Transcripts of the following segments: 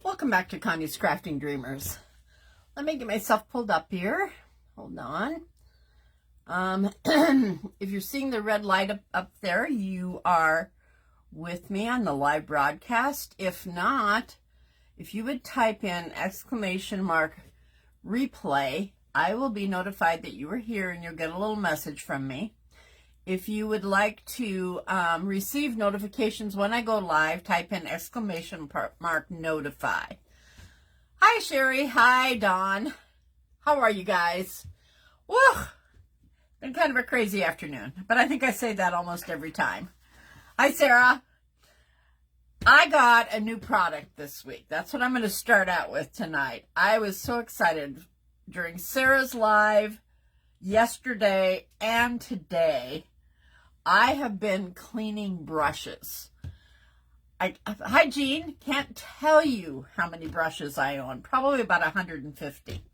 Welcome back to Connie's Crafting Dreamers. Let me get myself pulled up here. Hold on. If you're seeing the red light up there, you are with me on the live broadcast. If not, if you would type in !replay, I will be notified that you are here and you'll get a little message from me. If you would like to receive notifications when I go live, type in !notify. Hi, Sherry. Hi, Dawn. How are you guys? Woo! Been kind of a crazy afternoon, but I think I say that almost every time. Hi, Sarah. I got a new product this week. That's what I'm going to start out with tonight. I was so excited during Sarah's live yesterday and today. I have been cleaning brushes. Hi, Jean. Can't tell you how many brushes I own. Probably about 150.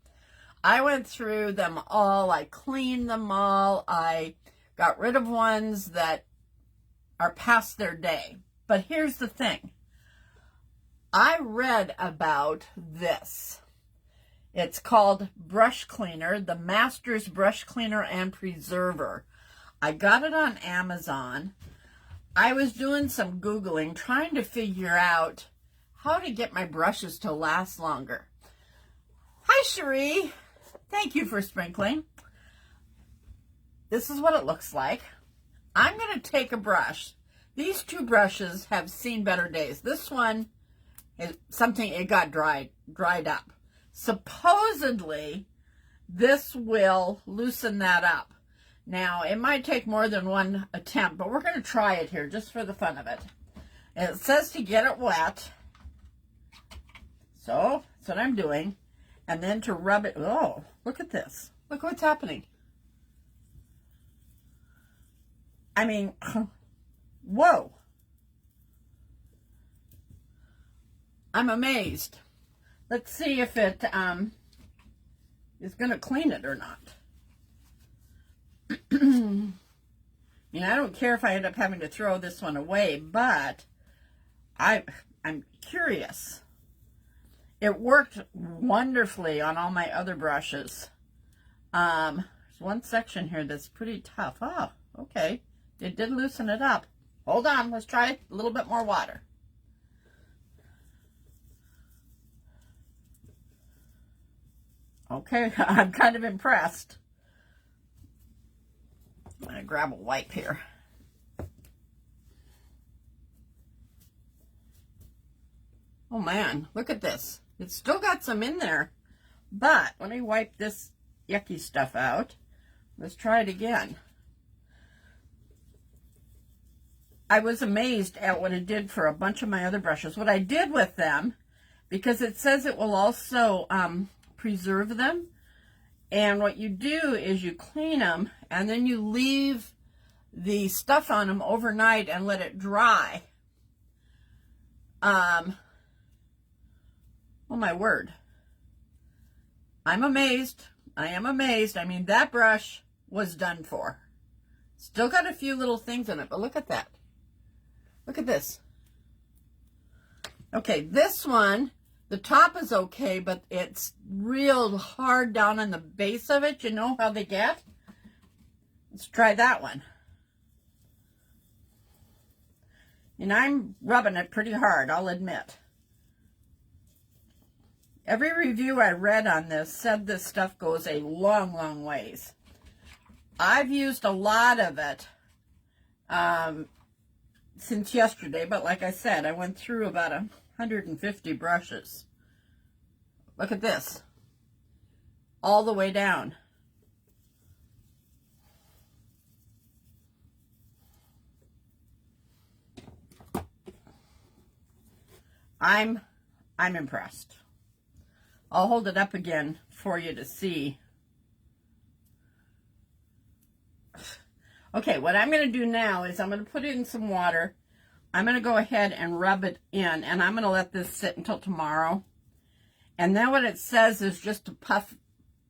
I went through them all. I cleaned them all. I got rid of ones that are past their day. But here's the thing. I read about this. It's called Brush Cleaner, the Master's Brush Cleaner and Preserver. I got it on Amazon. I was doing some Googling, trying to figure out how to get my brushes to last longer. Hi, Cherie. Thank you for sprinkling. This is what it looks like. I'm going to take a brush. These two brushes have seen better days. This one is something, it got dried up. Supposedly, this will loosen that up. Now, it might take more than one attempt, but we're going to try it here just for the fun of it. And it says to get it wet. So, that's what I'm doing. And then to rub it. Oh, look at this. Look what's happening. I mean, whoa. I'm amazed. Let's see if it is going to clean it or not. I don't care if I end up having to throw this one away, but I'm curious. It worked wonderfully on all my other brushes. There's one section here that's pretty tough. Oh, okay. It did loosen it up. Hold on, let's try a little bit more water. Okay, I'm kind of impressed. I'm going to grab a wipe here. Oh man, look at this. It's still got some in there, but let me wipe this yucky stuff out. Let's try it again. I was amazed at what it did for a bunch of my other brushes. What I did with them, because it says it will also preserve them, and what you do is you clean them and then you leave the stuff on them overnight and let it dry. Oh my word. I'm amazed. I am amazed. I mean, that brush was done for. Still got a few little things in it, but look at that. Look at this. Okay, this one, the top is okay, but it's real hard down on the base of it. You know how they get? Let's try that one. And I'm rubbing it pretty hard, I'll admit. Every review I read on this said this stuff goes a long, long ways. I've used a lot of it since yesterday, but like I said, I went through about 150 brushes. Look at this. All the way down. I'm impressed. I'll hold it up again for you to see. Okay, what I'm going to do now is I'm going to put it in some water. I'm going to go ahead and rub it in, and I'm going to let this sit until tomorrow. And then what it says is just to puff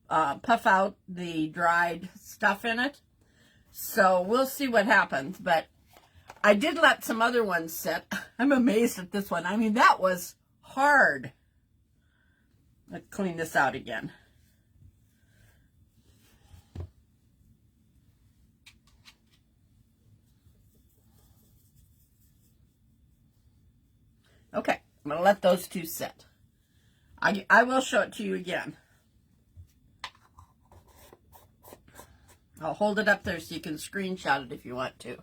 out the dried stuff in it. So we'll see what happens, but I did let some other ones sit. I'm amazed at this one. I mean, that was hard. Let's clean this out again. Okay, I'm going to let those two sit. I will show it to you again. I'll hold it up there so you can screenshot it if you want to.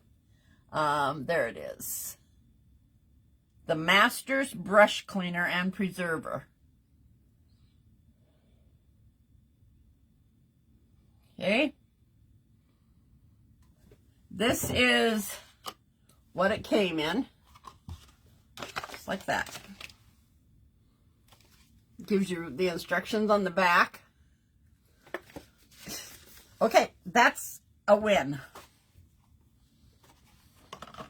There it is. The Masters Brush Cleaner and Preserver. Okay. This is what it came in. Just like that. Gives you the instructions on the back. Okay, that's a win.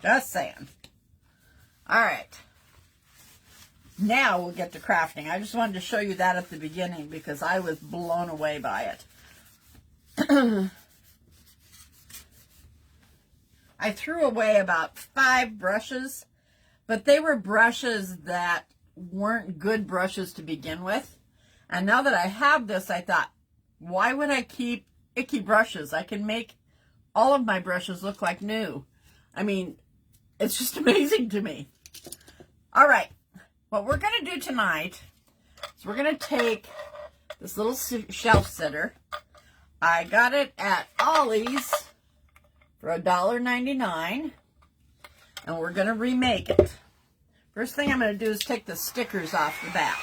Just saying. All right. Now we'll get to crafting. I just wanted to show you that at the beginning because I was blown away by it. I threw away about 5 brushes, but they were brushes that weren't good brushes to begin with. And now that I have this, I thought, why would I keep icky brushes? I can make all of my brushes look like new. I mean, it's just amazing to me. All right, what we're going to do tonight is we're going to take this little shelf sitter. I got it at Ollie's for $1.99, and we're going to remake it. First thing I'm going to do is take the stickers off the back.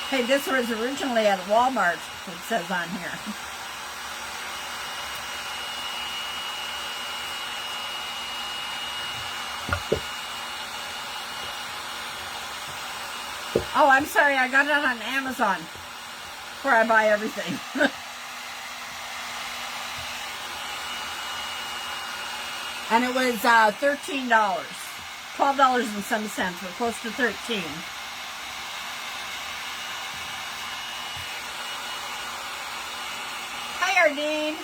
Hey, this was originally at Walmart, it says on here. Oh, I'm sorry, I got it on Amazon, where I buy everything. And it was $13, $12 and some cents, but close to $13. Hi, Ardeen.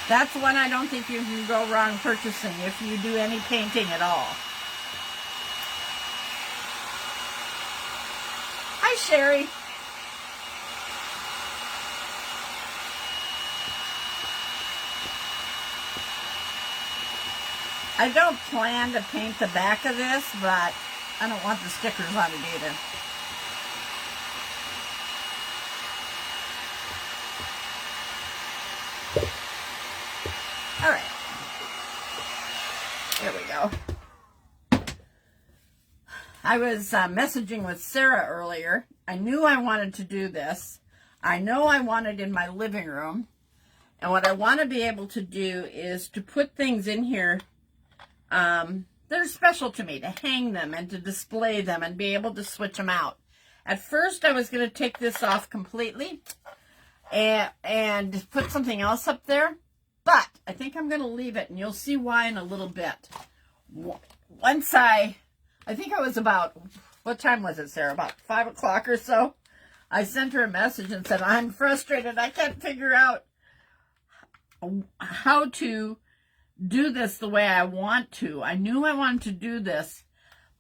That's one I don't think you can go wrong purchasing if you do any painting at all. Hi, Sherry. I don't plan to paint the back of this, but I don't want the stickers on it either. All right, there we go. I was messaging with Sarah earlier. I knew I wanted to do this. I know I want it in my living room. And what I want to be able to do is to put things in here that are special to me, to hang them and to display them and be able to switch them out. At first, I was going to take this off completely and put something else up there. But I think I'm going to leave it, and you'll see why in a little bit. Once I think it was about, what time was it, Sarah? About 5 o'clock or so. I sent her a message and said, I'm frustrated. I can't figure out how to do this the way I want to. I knew I wanted to do this,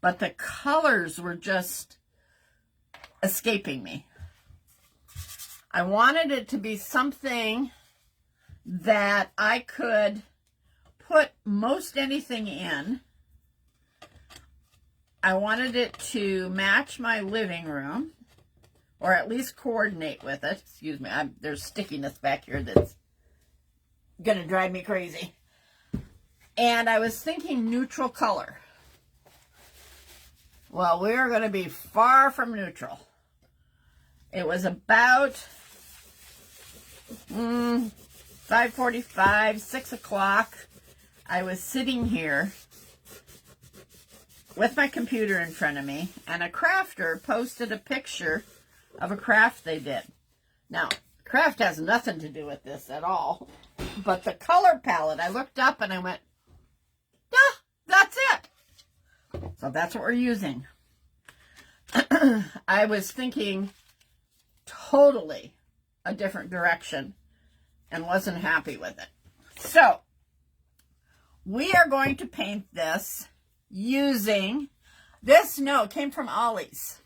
but the colors were just escaping me. I wanted it to be something that I could put most anything in. I wanted it to match my living room, or at least coordinate with it. Excuse me, there's stickiness back here that's gonna drive me crazy. And I was thinking neutral color. Well, we are gonna be far from neutral. It was about 5:45, 6 o'clock. I was sitting here with my computer in front of me, and a crafter posted a picture of a craft they did. Now, craft has nothing to do with this at all, but the color palette, I looked up and I went, yeah, that's it. So that's what we're using. I was thinking totally a different direction and wasn't happy with it. So we are going to paint this using this. No, it came from Ollie's.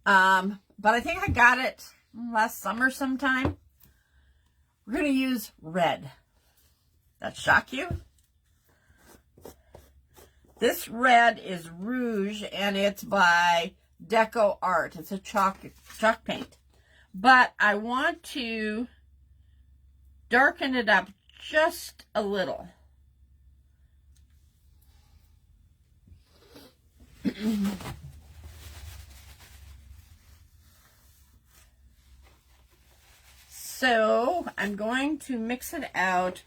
But I think I got it last summer sometime. We're going to use red. That shock you? This red is Rouge, and it's by Deco Art. It's a chalk paint. But I want to darken it up just a little. So I'm going to mix it out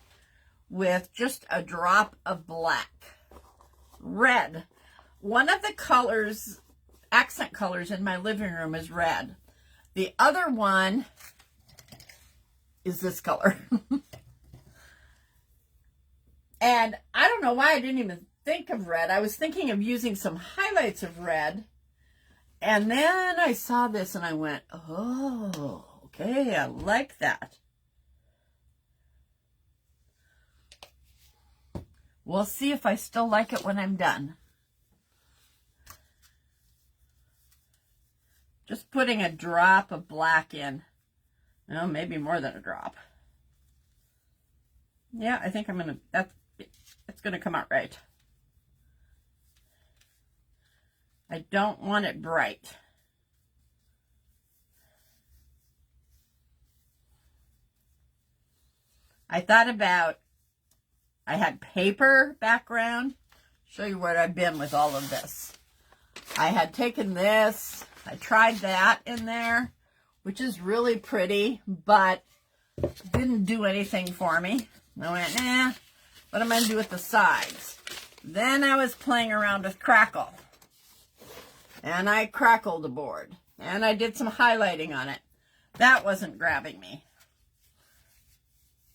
with just a drop of black. Red. One of the colors, accent colors in my living room is red. The other one is this color. And I don't know why I didn't even think of red. I was thinking of using some highlights of red. And then I saw this and I went, oh, okay, I like that. We'll see if I still like it when I'm done. Just putting a drop of black in. Oh, maybe more than a drop. Yeah, I think I'm gonna, it's gonna come out right. I don't want it bright. I thought about, I had paper background. Show you where I've been with all of this. I had taken this, I tried that in there, which is really pretty, but didn't do anything for me. I went, nah, what am I going to do with the sides? Then I was playing around with Crackle. And I crackled the board. And I did some highlighting on it. That wasn't grabbing me.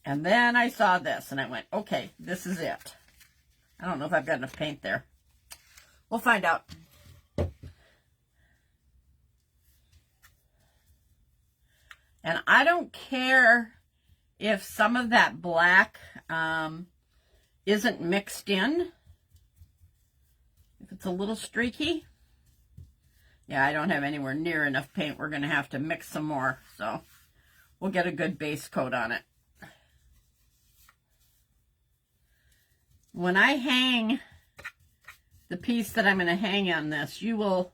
And then I saw this and I went, okay, this is it. I don't know if I've got enough paint there. We'll find out. And I don't care if some of that black isn't mixed in. If it's a little streaky. Yeah, I don't have anywhere near enough paint. We're going to have to mix some more. So we'll get a good base coat on it. When I hang the piece that I'm going to hang on this, you'll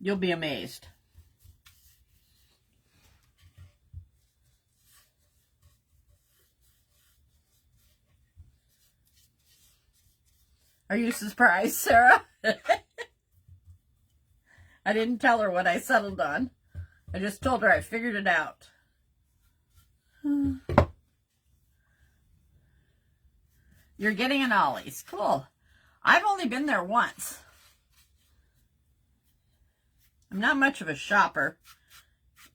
be amazed. Are you surprised, Sarah? I didn't tell her what I settled on. I just told her I figured it out. You're getting an Ollie's. Cool. I've only been there once. I'm not much of a shopper.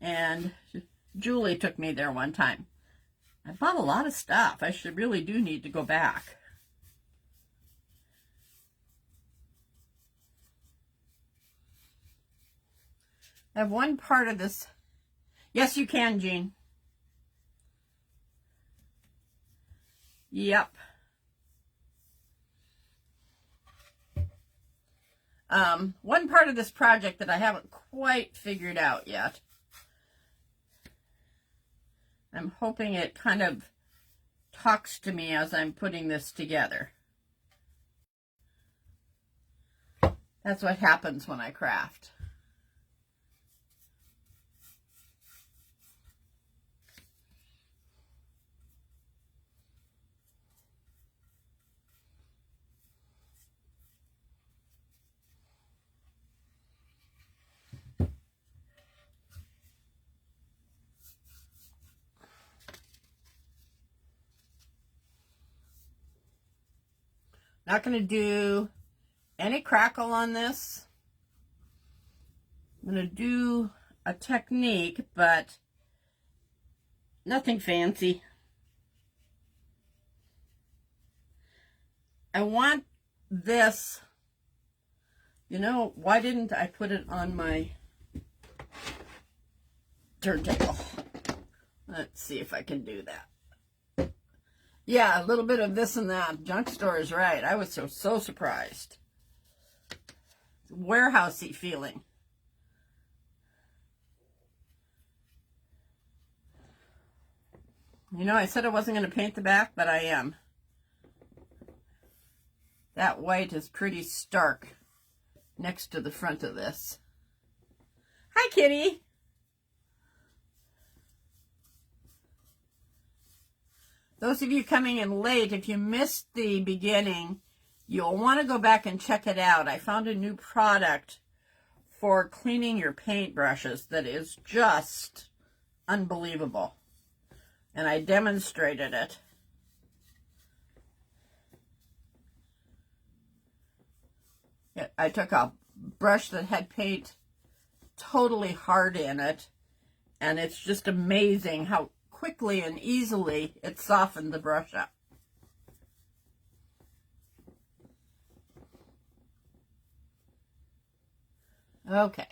And Julie took me there one time. I bought a lot of stuff. I really do need to go back. I have one part of this. Yes, you can, Jean. Yep. One part of this project that I haven't quite figured out yet. I'm hoping it kind of talks to me as I'm putting this together. That's what happens when I craft. Not going to do any crackle on this. I'm going to do a technique, but nothing fancy. I want this You know, why didn't I put it on my turntable? Let's see if I can do that. Yeah, a little bit of this and that. Junk store is right. I was so surprised. Warehousey feeling. You know, I said I wasn't going to paint the back, but I am. That white is pretty stark next to the front of this. Hi, kitty. Those of you coming in late, if you missed the beginning, you'll want to go back and check it out. I found a new product for cleaning your paintbrushes that is just unbelievable. And I demonstrated it. I took a brush that had paint totally hard in it, and it's just amazing how quickly and easily it softened the brush up. Okay.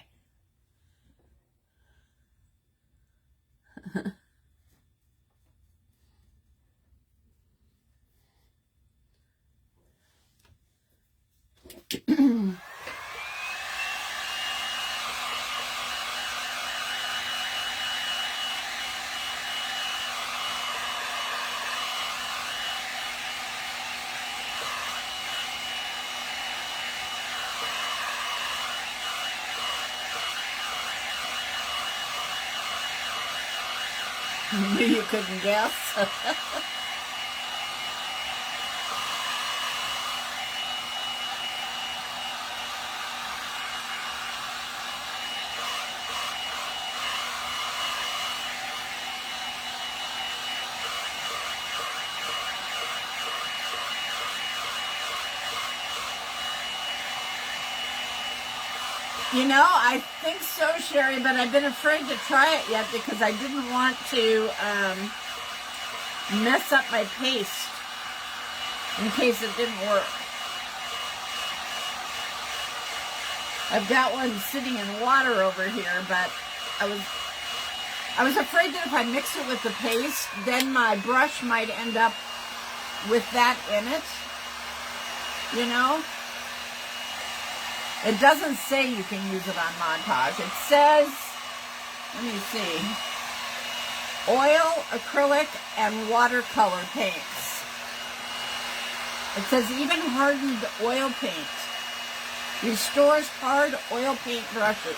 You couldn't guess. You know, I think so, Sherry, but I've been afraid to try it yet because I didn't want to mess up my paste in case it didn't work. I've got one sitting in water over here, but I was afraid that if I mix it with the paste, then my brush might end up with that in it, you know? It doesn't say you can use it on montage. It says, let me see, oil, acrylic, and watercolor paints. It says even hardened oil paint restores hard oil paint brushes.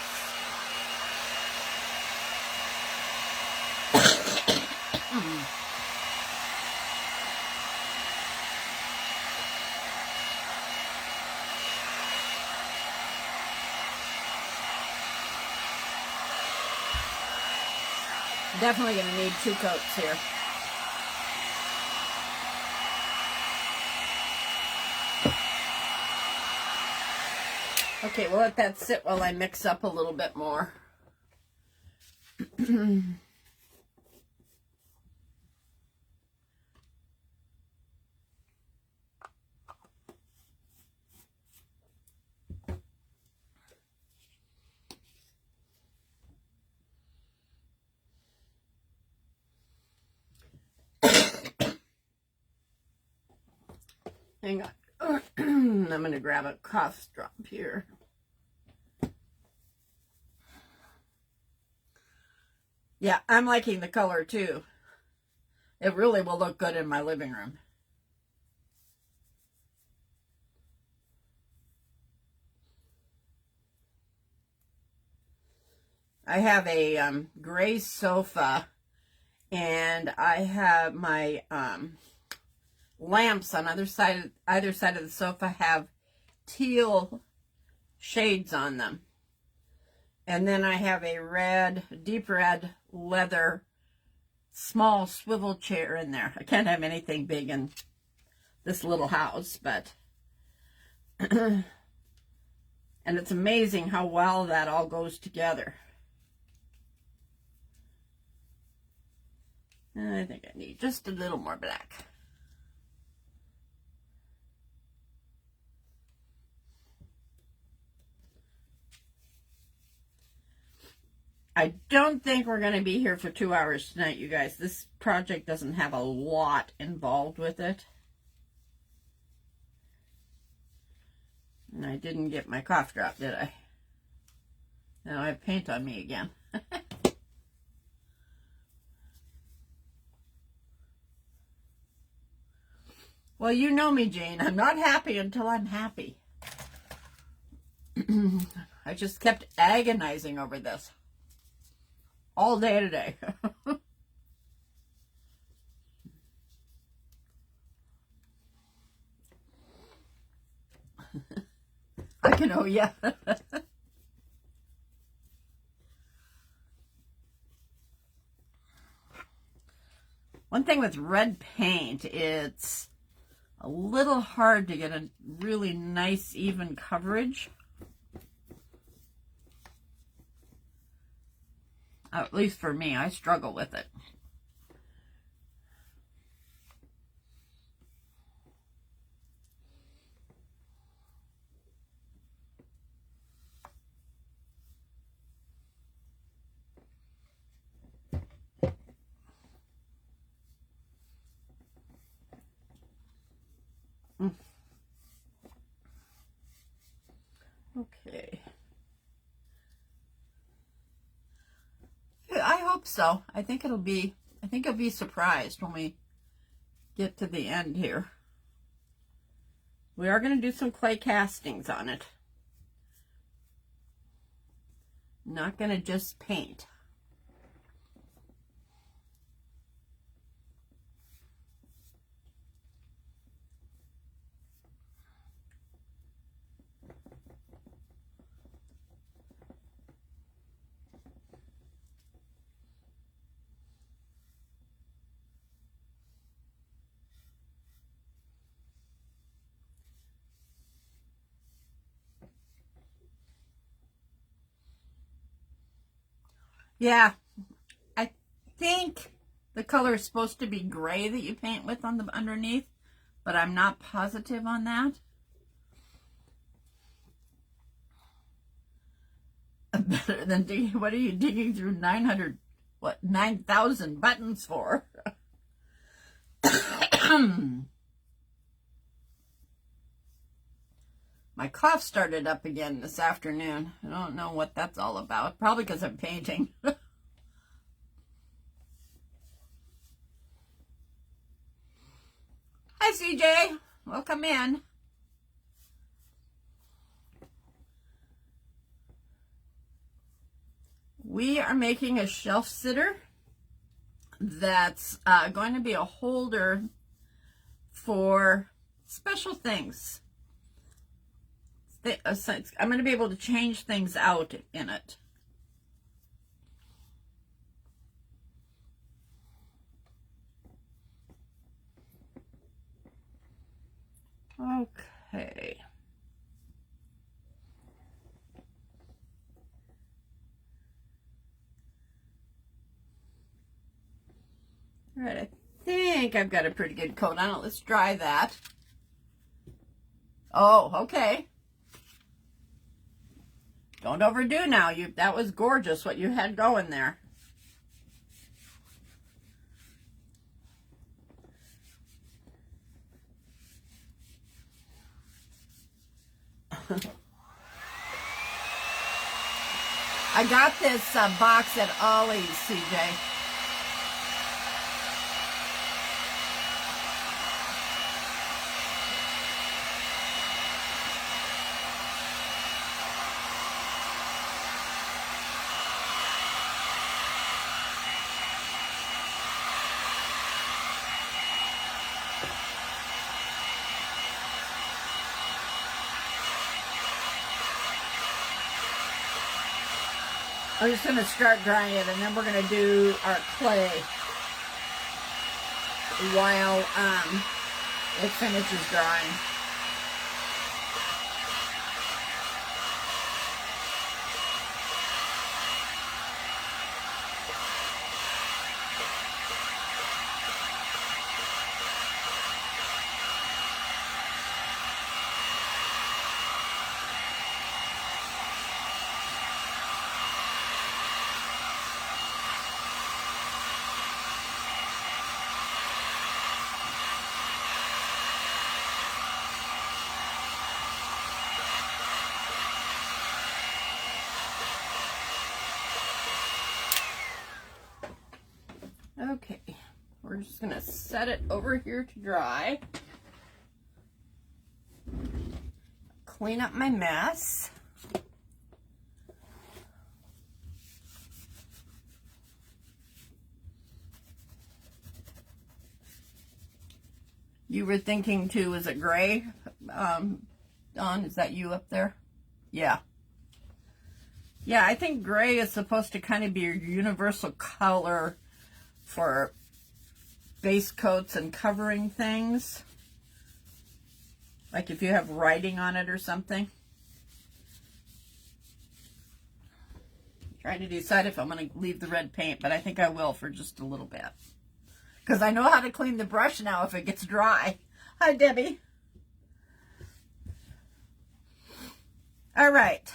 Definitely going to need 2 coats here. Okay, we'll let that sit while I mix up a little bit more. Hang on. I'm going to grab a cough drop here. Yeah, I'm liking the color too. It really will look good in my living room. I have a gray sofa, and I have my lamps on either side of the sofa have teal shades on them. And then I have a deep red leather small swivel chair in there. I can't have anything big in this little house, but and it's amazing how well that all goes together. I think I need just a little more black. I don't think we're going to be here for 2 hours tonight, you guys. This project doesn't have a lot involved with it. And I didn't get my cough drop, did I? Now I have paint on me again. Well, you know me, Jane. I'm not happy until I'm happy. I just kept agonizing over this all day today. I can, oh yeah. One thing with red paint, it's a little hard to get a really nice, even coverage. At least for me, I struggle with it. Okay. I hope so. I think you'll be surprised when we get to the end here. We are going to do some clay castings on it. Not going to just paint. Yeah, I think the color is supposed to be gray that you paint with on the underneath, but I'm not positive on that. Better than digging, what are you digging through 9,000 buttons for? My cough started up again this afternoon. I don't know what that's all about. Probably because I'm painting. Hi, CJ. Welcome in. We are making a shelf sitter that's going to be a holder for special things. I'm going to be able to change things out in it. Okay. All right, I think I've got a pretty good coat on it. Let's dry that. Oh, okay. Don't overdo now. That was gorgeous what you had going there. I got this box at Ollie's, CJ. I'm just going to start drying it, and then we're going to do our clay while it finishes drying. Okay, we're just gonna set it over here to dry. Clean up my mess. You were thinking too, is it gray? Dawn, is that you up there? Yeah. Yeah, I think gray is supposed to kind of be your universal color for base coats and covering things. Like if you have writing on it or something. I'm trying to decide if I'm going to leave the red paint, but I think I will for just a little bit. Because I know how to clean the brush now if it gets dry. Hi, Debbie. All right.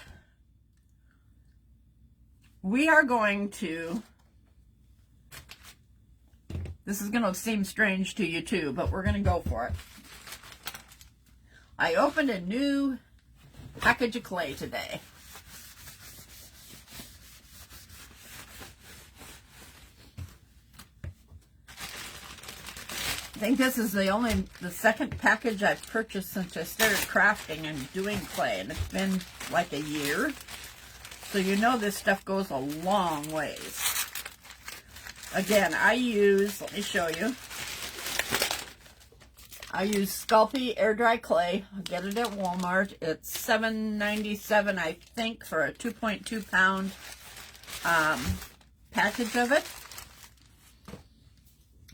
We are going to, this is going to seem strange to you too, but we're going to go for it. I opened a new package of clay today. I think this is the second package I've purchased since I started crafting and doing clay, and it's been like a year. So you know this stuff goes a long ways. Again, I use, let me show you. I use Sculpey air dry clay. I get it at Walmart. It's $7.97, I think, for a 2.2 pound package of it.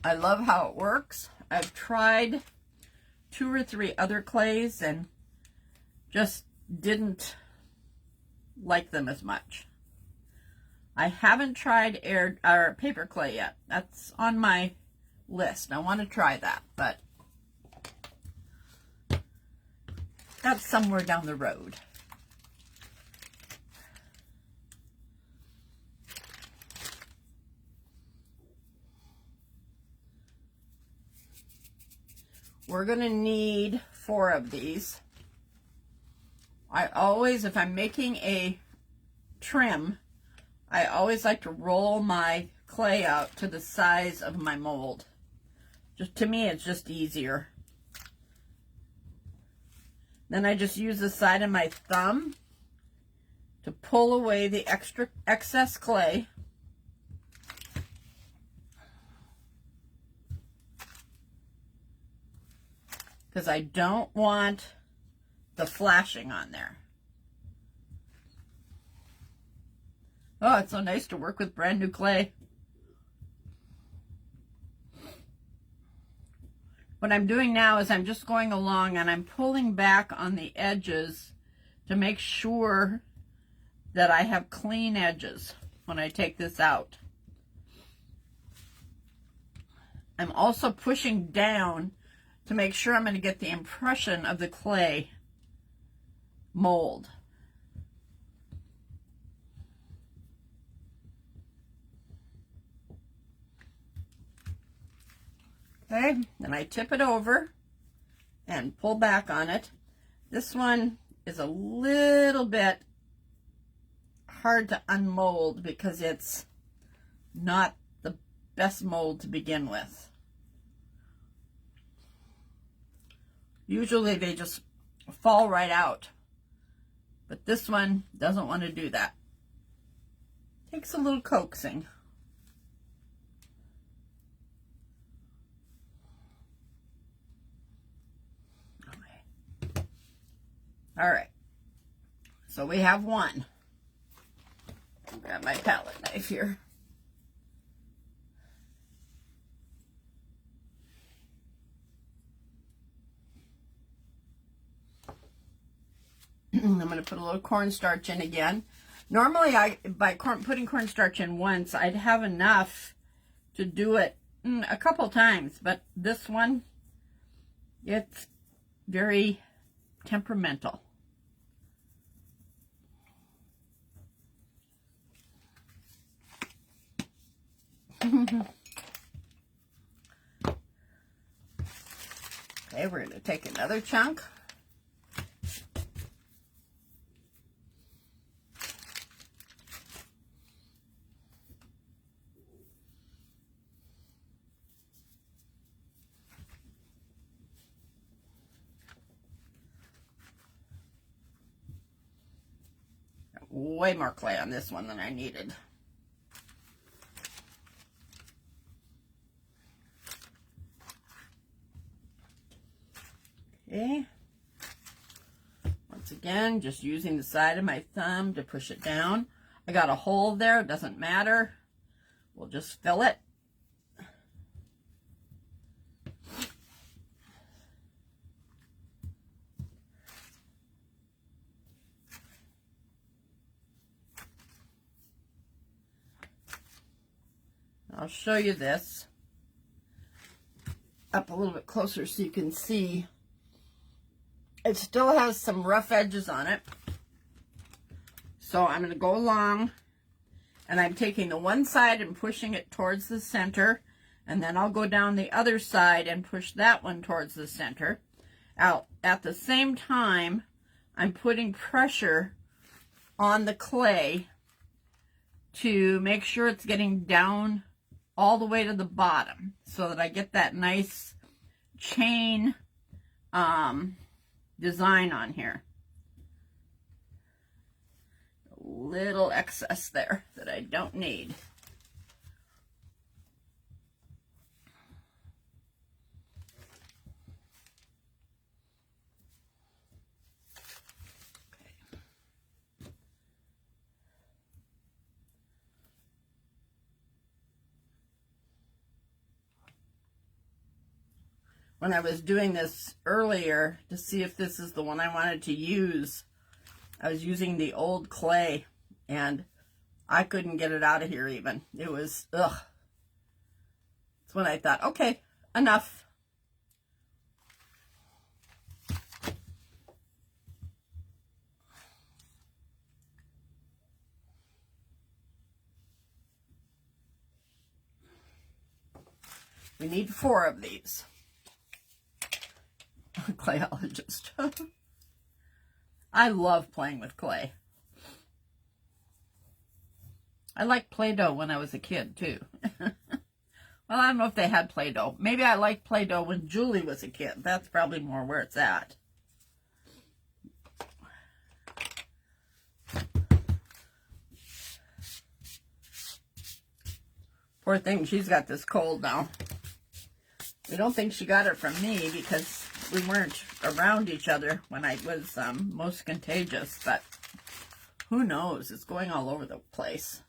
I love how it works. I've tried 2 or 3 other clays and just didn't like them as much. I haven't tried paper clay yet. That's on my list. I want to try that, but that's somewhere down the road. We're going to need 4 of these. I always, if I'm making a trim, I always like to roll my clay out to the size of my mold. Just to me, it's just easier. Then I just use the side of my thumb to pull away the excess clay. Because I don't want the flashing on there. Oh, it's so nice to work with brand new clay. What I'm doing now is I'm just going along and I'm pulling back on the edges to make sure that I have clean edges when I take this out. I'm also pushing down to make sure I'm going to get the impression of the clay mold. Okay, then I tip it over and pull back on it. This one is a little bit hard to unmold because it's not the best mold to begin with. Usually they just fall right out, but this one doesn't want to do that. Takes a little coaxing. All right, so we have one. I'll grab my palette knife here. I'm going to put a little cornstarch in again. Normally, by putting cornstarch in once, I'd have enough to do it a couple times, but this one, it's very temperamental. Okay, we're going to take another chunk. way more clay on this one than I needed. Okay. Once again, just using the side of my thumb to push it down. I got a hole there, it doesn't matter. We'll just fill it. I'll show you this up a little bit closer so you can see. It still has some rough edges on it. So I'm going to go along and I'm taking the one side and pushing it towards the center, and then I'll go down the other side and push that one towards the center. Out at the same time, I'm putting pressure on the clay to make sure it's getting down all the way to the bottom so that I get that nice chain design on here. A little excess there that I don't need. When I was doing this earlier to see if this is the one I wanted to use, I was using the old clay and I couldn't get it out of here even. It was, ugh. That's when I thought, okay, enough. We need 4 of these. Clayologist. I love playing with clay. I liked Play-Doh when I was a kid too. Well, I don't know if they had Play-Doh. Maybe I liked Play-Doh when Julie was a kid. That's probably more where it's at. Poor thing, she's got this cold now. I don't think she got it from me because we weren't around each other when I was most contagious, but who knows? It's going all over the place.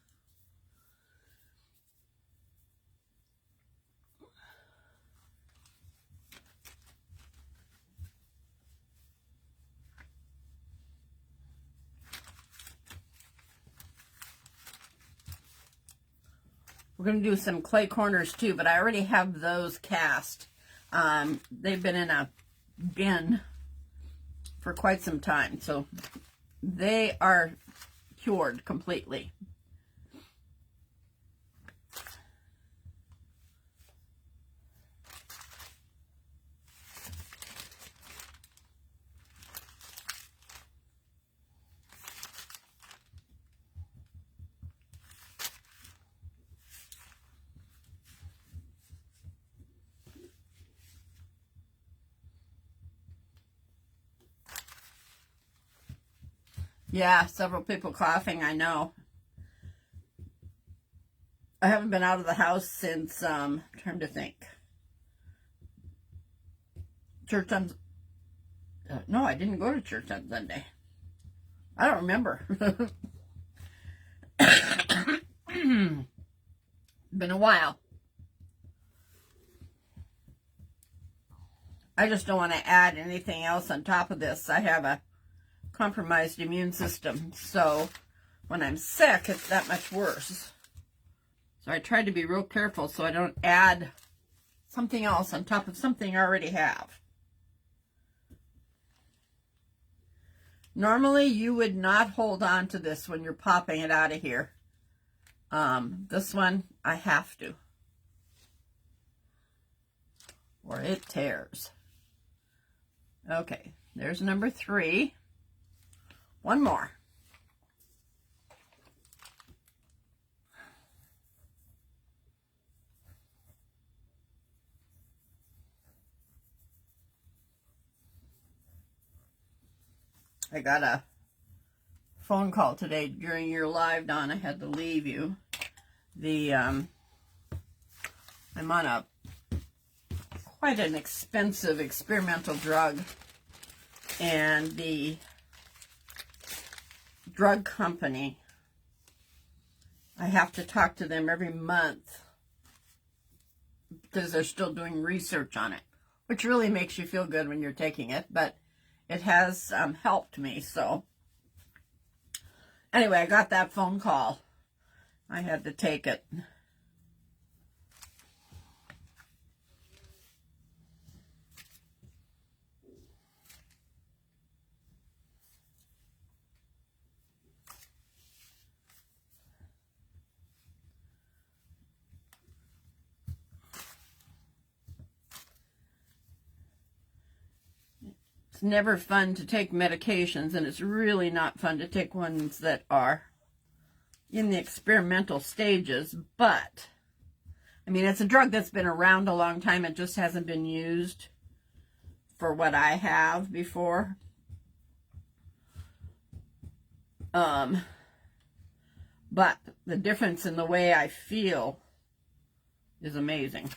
We're going to do some clay corners too, but I already have those cast. They've been in a bin for quite some time, so they are cured completely. Yeah, several people coughing, I know. I haven't been out of the house since, I'm trying to think. Church on, no, I didn't go to church on Sunday. I don't remember. Been a while. I just don't want to add anything else on top of this. I have a compromised immune system, so when I'm sick, it's that much worse. So I try to be real careful so I don't add something else on top of something I already have. Normally, you would not hold on to this when you're popping it out of here. This one, I have to, or it tears. Okay, there's number 3. One more. I got a phone call today during your live, Dawn. I had to leave you. I'm on quite an expensive experimental drug, and the drug company, I have to talk to them every month because they're still doing research on it, which really makes you feel good when you're taking it, but it has helped me. So anyway, I got that phone call. I had to take it. It's never fun to take medications, and it's really not fun to take ones that are in the experimental stages, but I mean, it's a drug that's been around a long time. It just hasn't been used for what I have before. But the difference in the way I feel is amazing.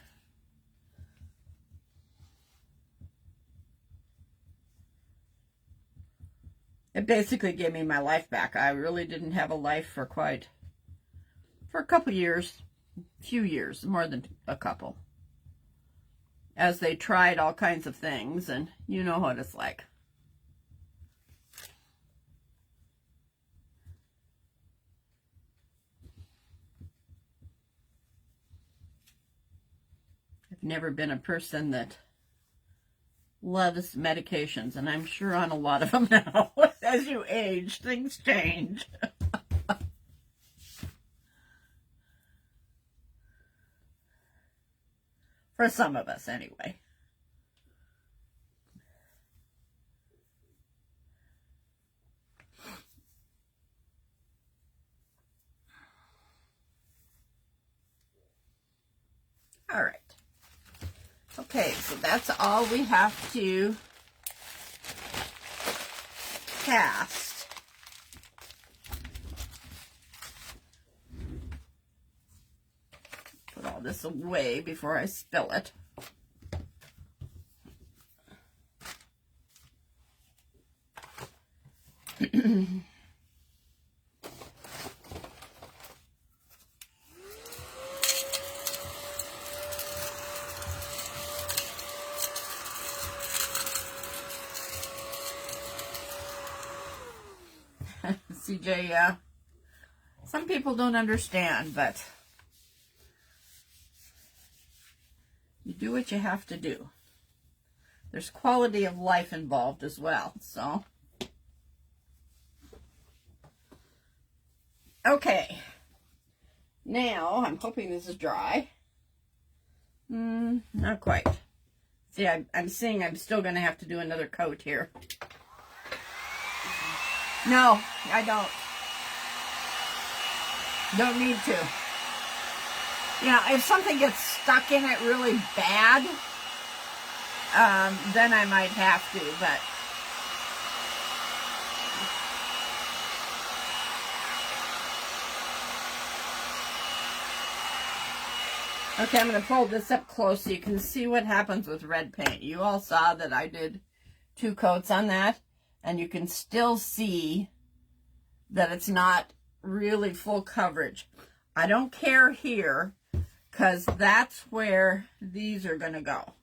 It basically gave me my life back. I really didn't have a life for a couple years, few years, more than a couple, as they tried all kinds of things, and you know what it's like. I've never been a person that loves medications, and I'm sure on a lot of them now. As you age, things change. For some of us, anyway. All right. Okay, so that's all we have to cast. Put all this away before I spill it. CJ, some people don't understand, but you do what you have to do. There's quality of life involved as well, so. Okay. Now, I'm hoping this is dry. Not quite. See, I'm seeing I'm still going to have to do another coat here. No, I don't. Don't need to. You know, if something gets stuck in it really bad, then I might have to, but okay, I'm going to fold this up close so you can see what happens with red paint. You all saw that I did 2 coats on that, and you can still see that it's not really full coverage. I don't care here, because that's where these are going to go.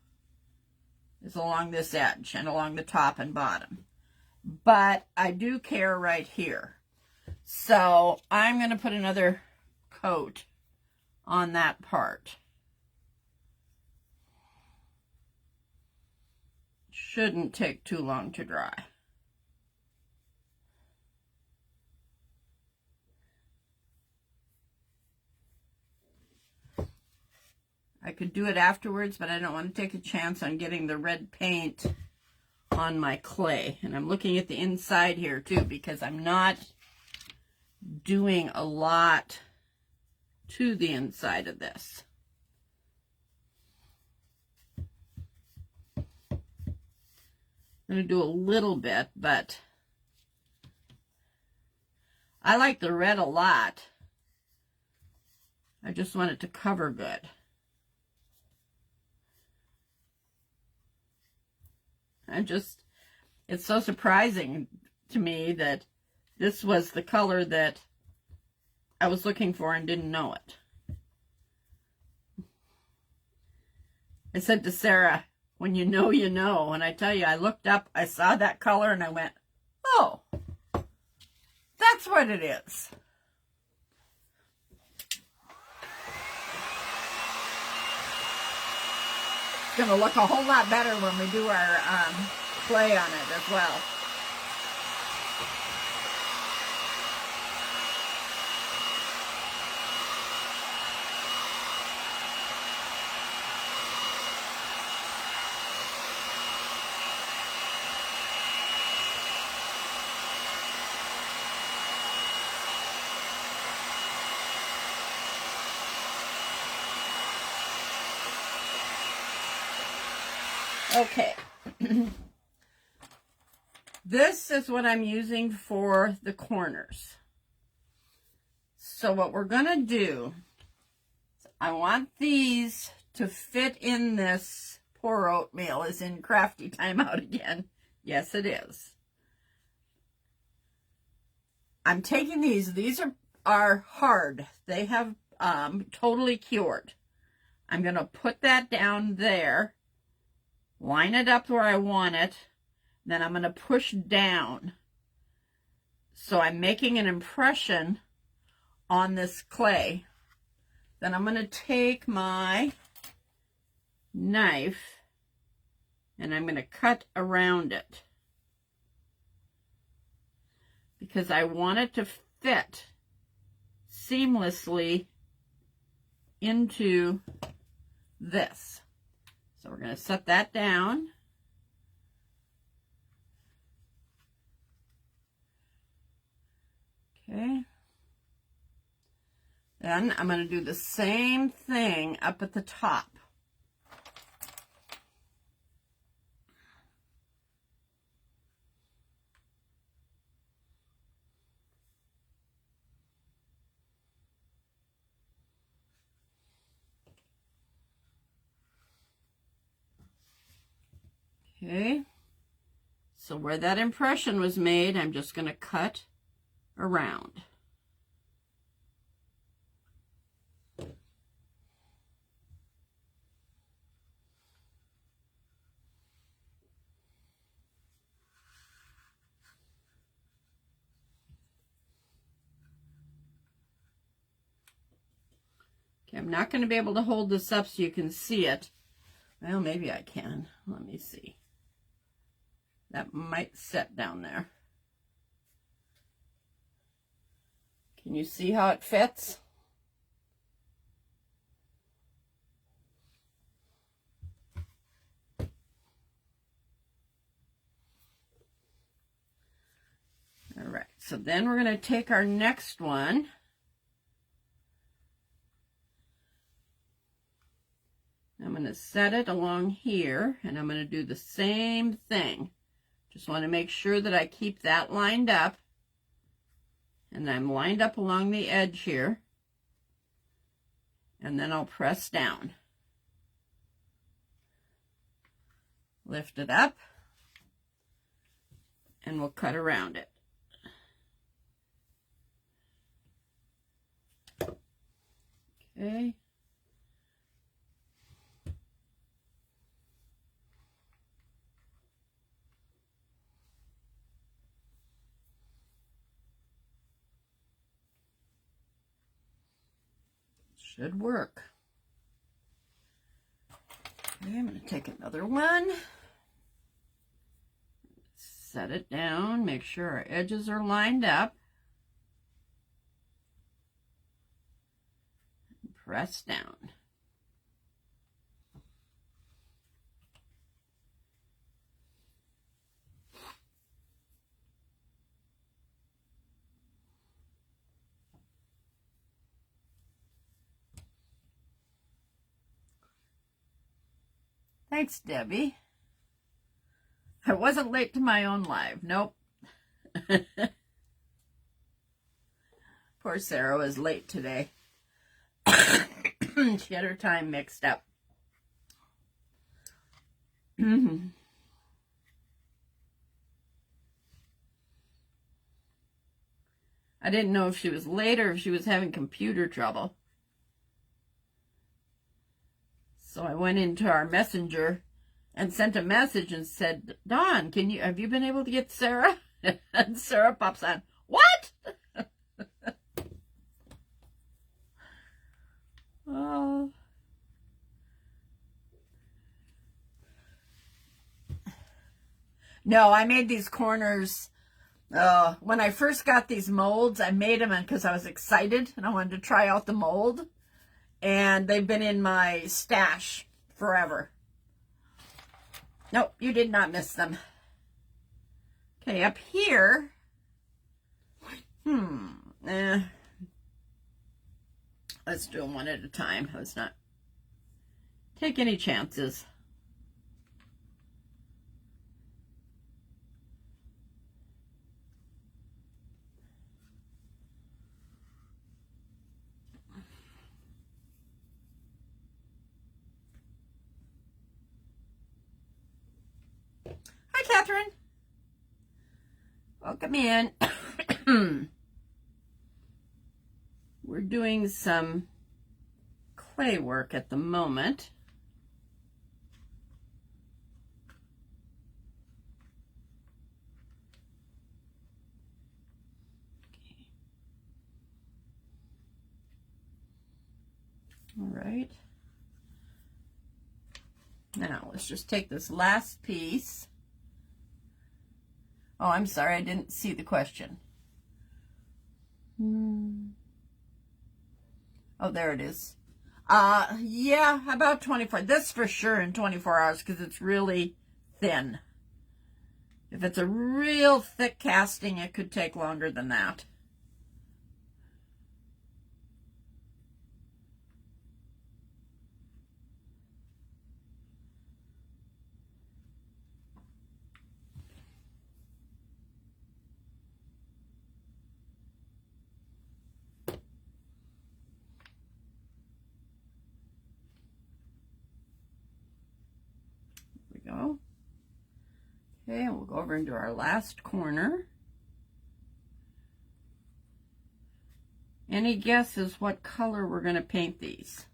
It's along this edge and along the top and bottom. But I do care right here. So I'm going to put another coat on that part. Shouldn't take too long to dry. I could do it afterwards, but I don't want to take a chance on getting the red paint on my clay. And I'm looking at the inside here too, because I'm not doing a lot to the inside of this. I'm going to do a little bit, but I like the red a lot. I just want it to cover good. It's so surprising to me that this was the color that I was looking for and didn't know it. I said to Sarah, when you know, you know. And I tell you, I looked up, I saw that color, and I went, oh, that's what it is. It's going to look a whole lot better when we do our play on it as well. Okay, this is what I'm using for the corners. So what we're going to do, I want these to fit in this. Poor oatmeal is in crafty timeout again. Yes, it is. I'm taking these are hard. They have totally cured. I'm going to put that down there. Line it up where I want it. Then I'm going to push down. So I'm making an impression on this clay. Then I'm going to take my knife and I'm going to cut around it. Because I want it to fit seamlessly into this. So we're going to set that down. Okay. Then I'm going to do the same thing up at the top. Okay, so where that impression was made, I'm just going to cut around. Okay, I'm not going to be able to hold this up so you can see it. Well, maybe I can. Let me see. That might set down there. Can you see how it fits? All right, so then we're going to take our next one. I'm going to set it along here, and I'm going to do the same thing. Just want to make sure that I keep that lined up. And I'm lined up along the edge here. And then I'll press down. Lift it up. And we'll cut around it. Okay. Should work. Okay, I'm going to take another one. Set it down. Make sure our edges are lined up. And press down. Thanks, Debbie. I wasn't late to my own live. Nope. Poor Sarah was late today. She had her time mixed up. I didn't know if she was late or if she was having computer trouble. So I went into our messenger and sent a message and said, Dawn, have you been able to get Sarah? And Sarah pops on, what? Oh. No, I made these corners. When I first got these molds, I made them because I was excited and I wanted to try out the mold. And they've been in my stash forever. Nope, you did not miss them. Okay, up here. Let's do them one at a time. Let's not take any chances. Hi, Catherine. Welcome in. We're doing some clay work at the moment. Okay. All right. Now let's just take this last piece. Oh, I'm sorry, I didn't see the question. Oh, there it is. Yeah, about 24. This for sure in 24 hours because it's really thin. If it's a real thick casting, it could take longer than that. Go. Okay, and we'll go over into our last corner. Any guesses what color we're going to paint these?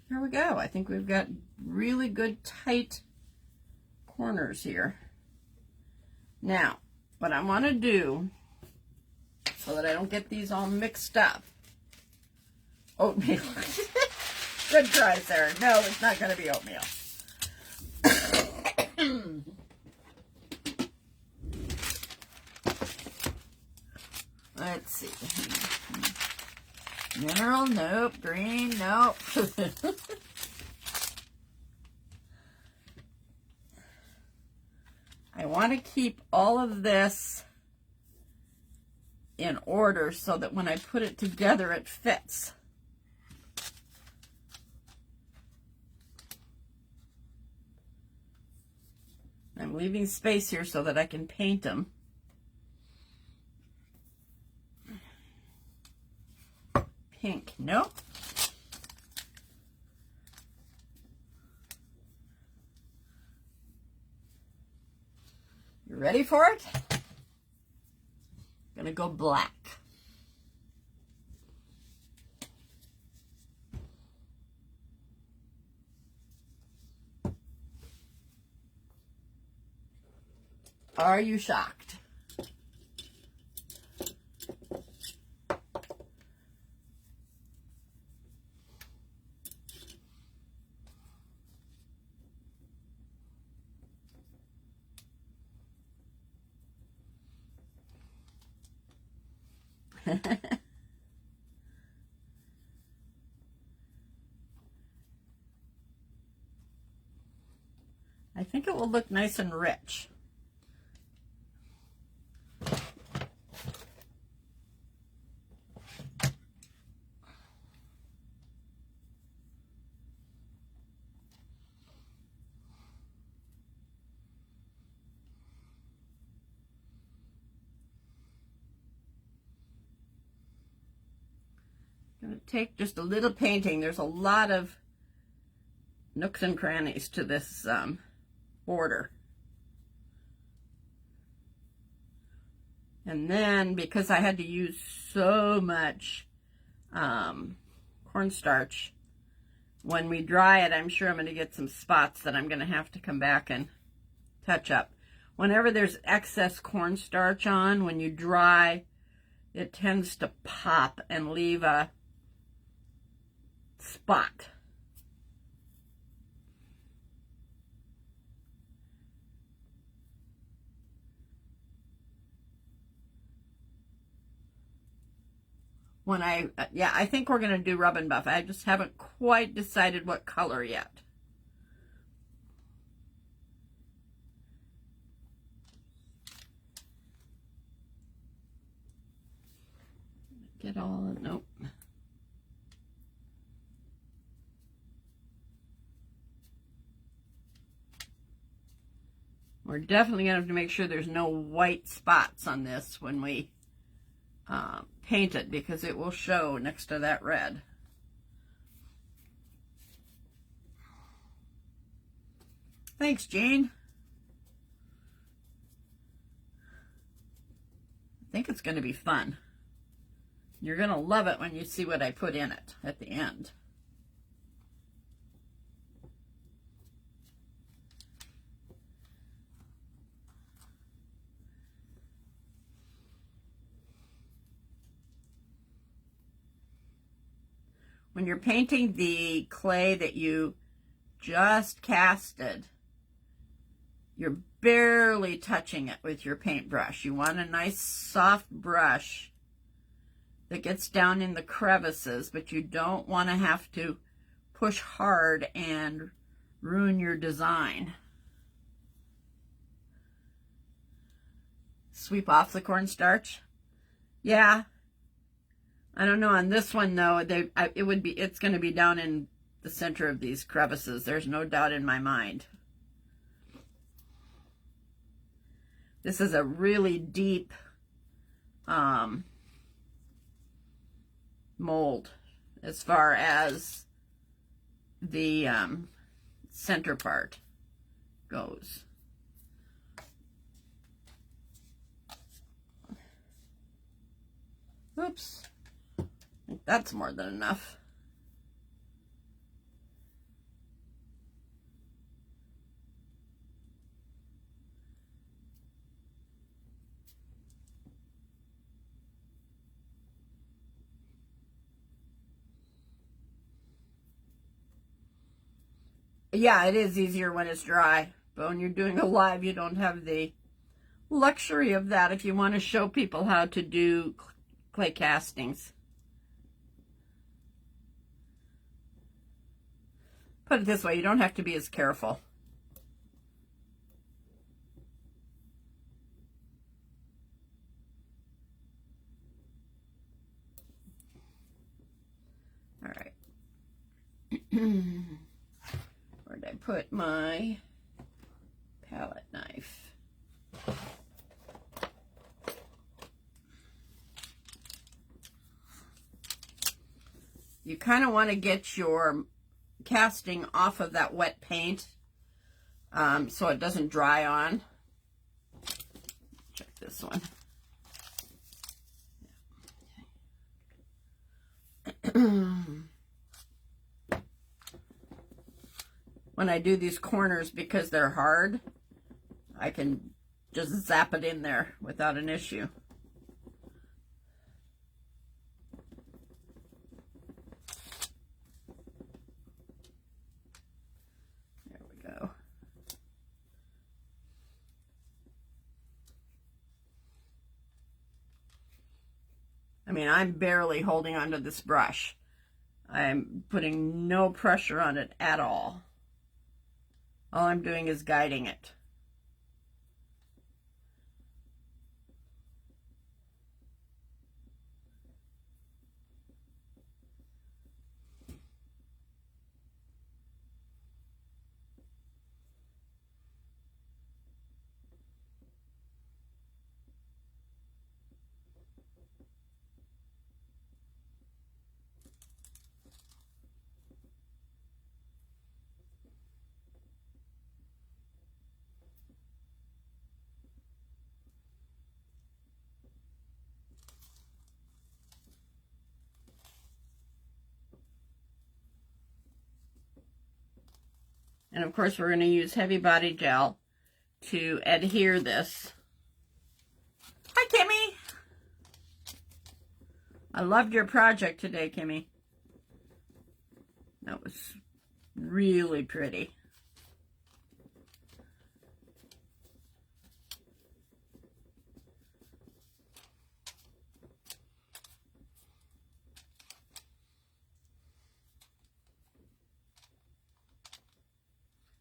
Here we go. I think we've got really good tight corners here. Now, what I want to do, so that I don't get these all mixed up, oatmeal. Good try, Sarah. No, it's not going to be oatmeal. Let's see. Mineral, nope. Green, nope. I want to keep all of this in order so that when I put it together, it fits. I'm leaving space here so that I can paint them. Pink, nope. You ready for it? I'm gonna go black. Are you shocked? I think it will look nice and rich. going to take just a little painting. There's a lot of nooks and crannies to this border. And then, because I had to use so much cornstarch, when we dry it, I'm sure I'm going to get some spots that I'm going to have to come back and touch up. Whenever there's excess cornstarch on, when you dry, it tends to pop and leave a spot. When I think we're going to do rub and buff. I just haven't quite decided what color yet. Get all, nope. We're definitely going to have to make sure there's no white spots on this when we paint it, because it will show next to that red. Thanks, Jane. I think it's going to be fun. You're going to love it when you see what I put in it at the end. When you're painting the clay that you just casted, you're barely touching it with your paintbrush. You want a nice soft brush that gets down in the crevices, but you don't want to have to push hard and ruin your design. Sweep off the cornstarch. Yeah. I don't know, on this one though, it's going to be down in the center of these crevices. There's no doubt in my mind. This is a really deep mold as far as the center part goes. Oops. That's more than enough. Yeah, it is easier when it's dry, but when you're doing a live, you don't have the luxury of that if you want to show people how to do clay castings. Put it this way, you don't have to be as careful. All right. Where'd I put my palette knife? You kind of want to get your casting off of that wet paint so it doesn't dry on. Check this one. When I do these corners, because they're hard, I can just zap it in there without an issue. I mean, I'm barely holding onto this brush. I'm putting no pressure on it at all. All I'm doing is guiding it. And of course, we're going to use heavy body gel to adhere this. Hi, Kimmy. I loved your project today, Kimmy. That was really pretty.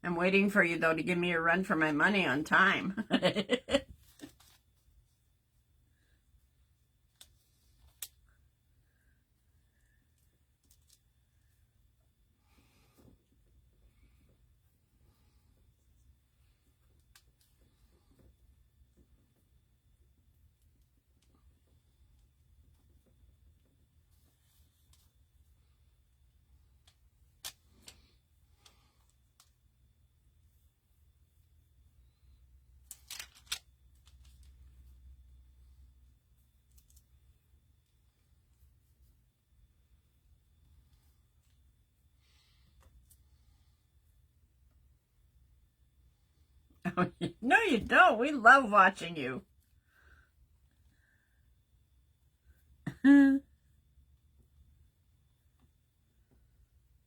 I'm waiting for you, though, to give me a run for my money on time. No, you don't. We love watching you.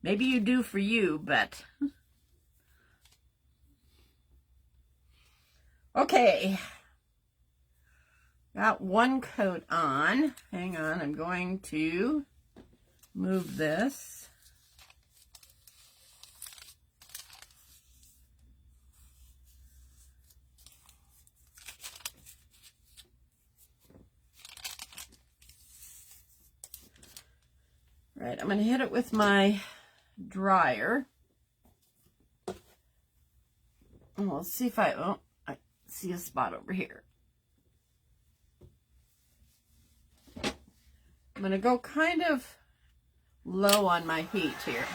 Maybe you do for you, but... Okay. Got one coat on. Hang on, I'm going to move this. Right, I'm going to hit it with my dryer. And we'll see if I I see a spot over here. I'm going to go kind of low on my heat here.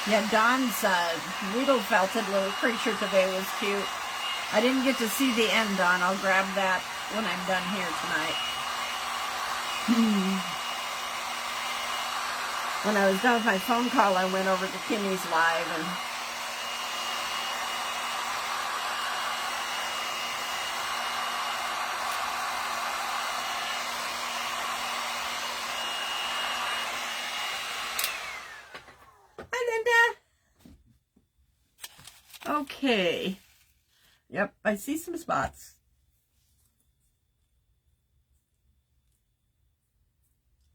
Yeah, Don's needle-felted little creature today was cute. I didn't get to see the end, Don. I'll grab that when I'm done here tonight. When I was done with my phone call, I went over to Kimmy's live and... Okay. Yep, I see some spots.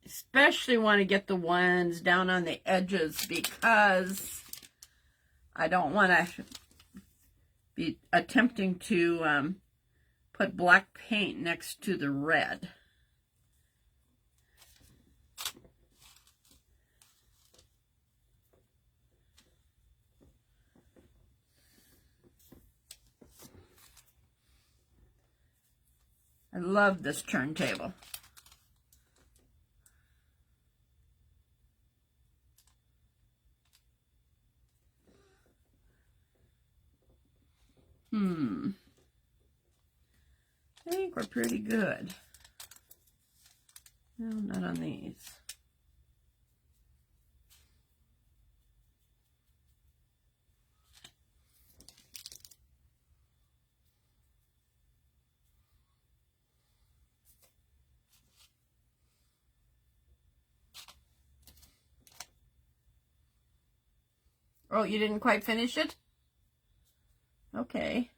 Especially want to get the ones down on the edges because I don't want to be attempting to put black paint next to the red. I love this turntable. I think we're pretty good. No, not on these. Oh, you didn't quite finish it? Okay.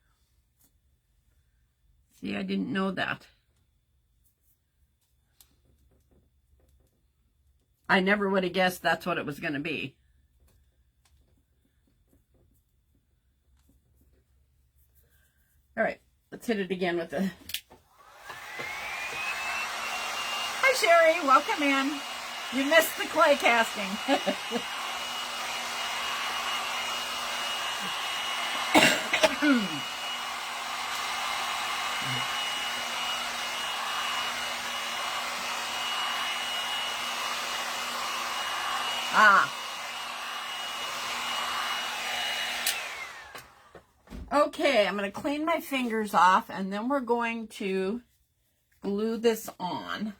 See, I didn't know that. I never would have guessed that's what it was going to be. All right, let's hit it again with the... Sherry. Welcome in. You missed the clay casting. Okay, I'm going to clean my fingers off, and then we're going to glue this on,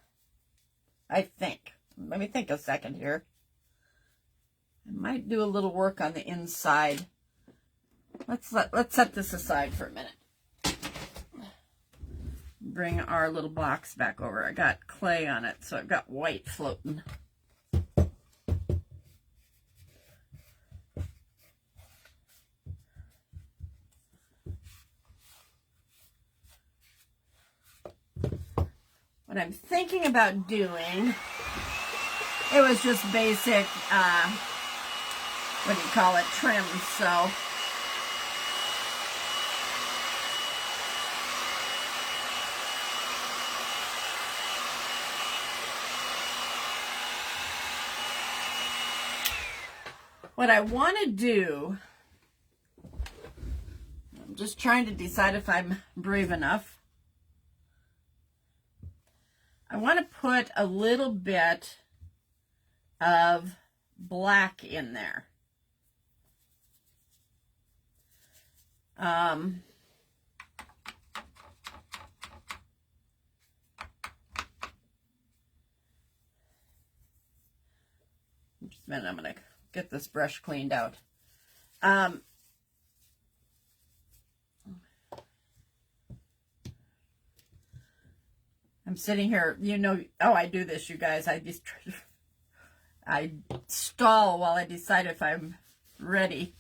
I think. Let me think a second here. I might do a little work on the inside. Let's set this aside for a minute. Bring our little box back over. I got clay on it, so I've got white floating. What I'm thinking about doing, it was just basic, what do you call it, trim, so what I want to do, I'm just trying to decide if I'm brave enough. I want to put a little bit of black in there. Just a minute, I'm going to get this brush cleaned out. I'm sitting here, you know, oh, I do this, you guys. I stall while I decide if I'm ready.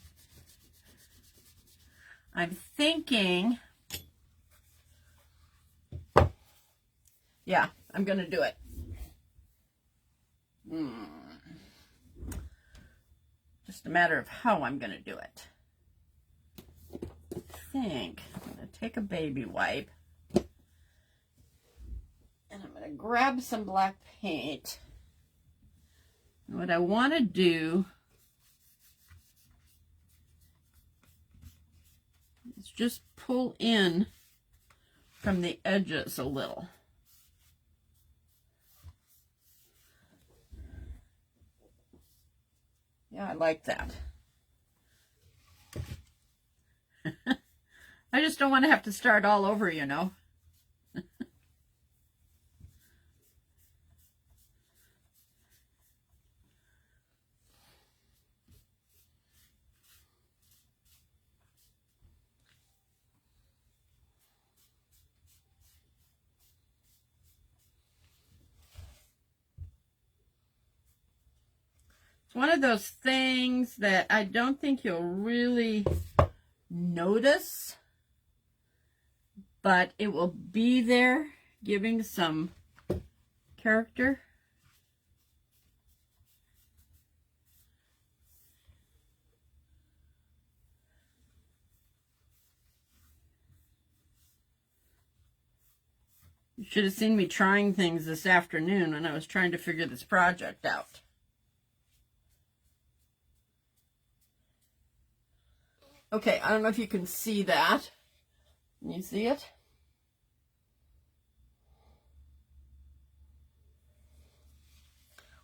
I'm thinking, yeah, I'm going to do it. Just a matter of how I'm going to do it. I think I'm going to take a baby wipe. And I'm going to grab some black paint. And what I want to do is just pull in from the edges a little. Yeah, I like that. I just don't want to have to start all over, you know. One of those things that I don't think you'll really notice, but it will be there, giving some character. You should have seen me trying things this afternoon when I was trying to figure this project out. Okay, I don't know if you can see that. Can you see it?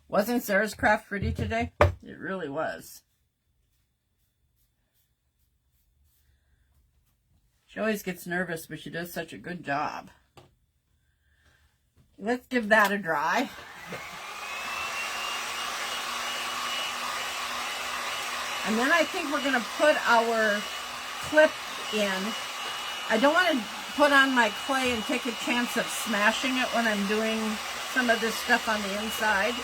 Wasn't Sarah's craft pretty today? It really was. She always gets nervous, but she does such a good job. Let's give that a dry. And then I think we're going to put our clip in. I don't want to put on my clay and take a chance of smashing it when I'm doing some of this stuff on the inside.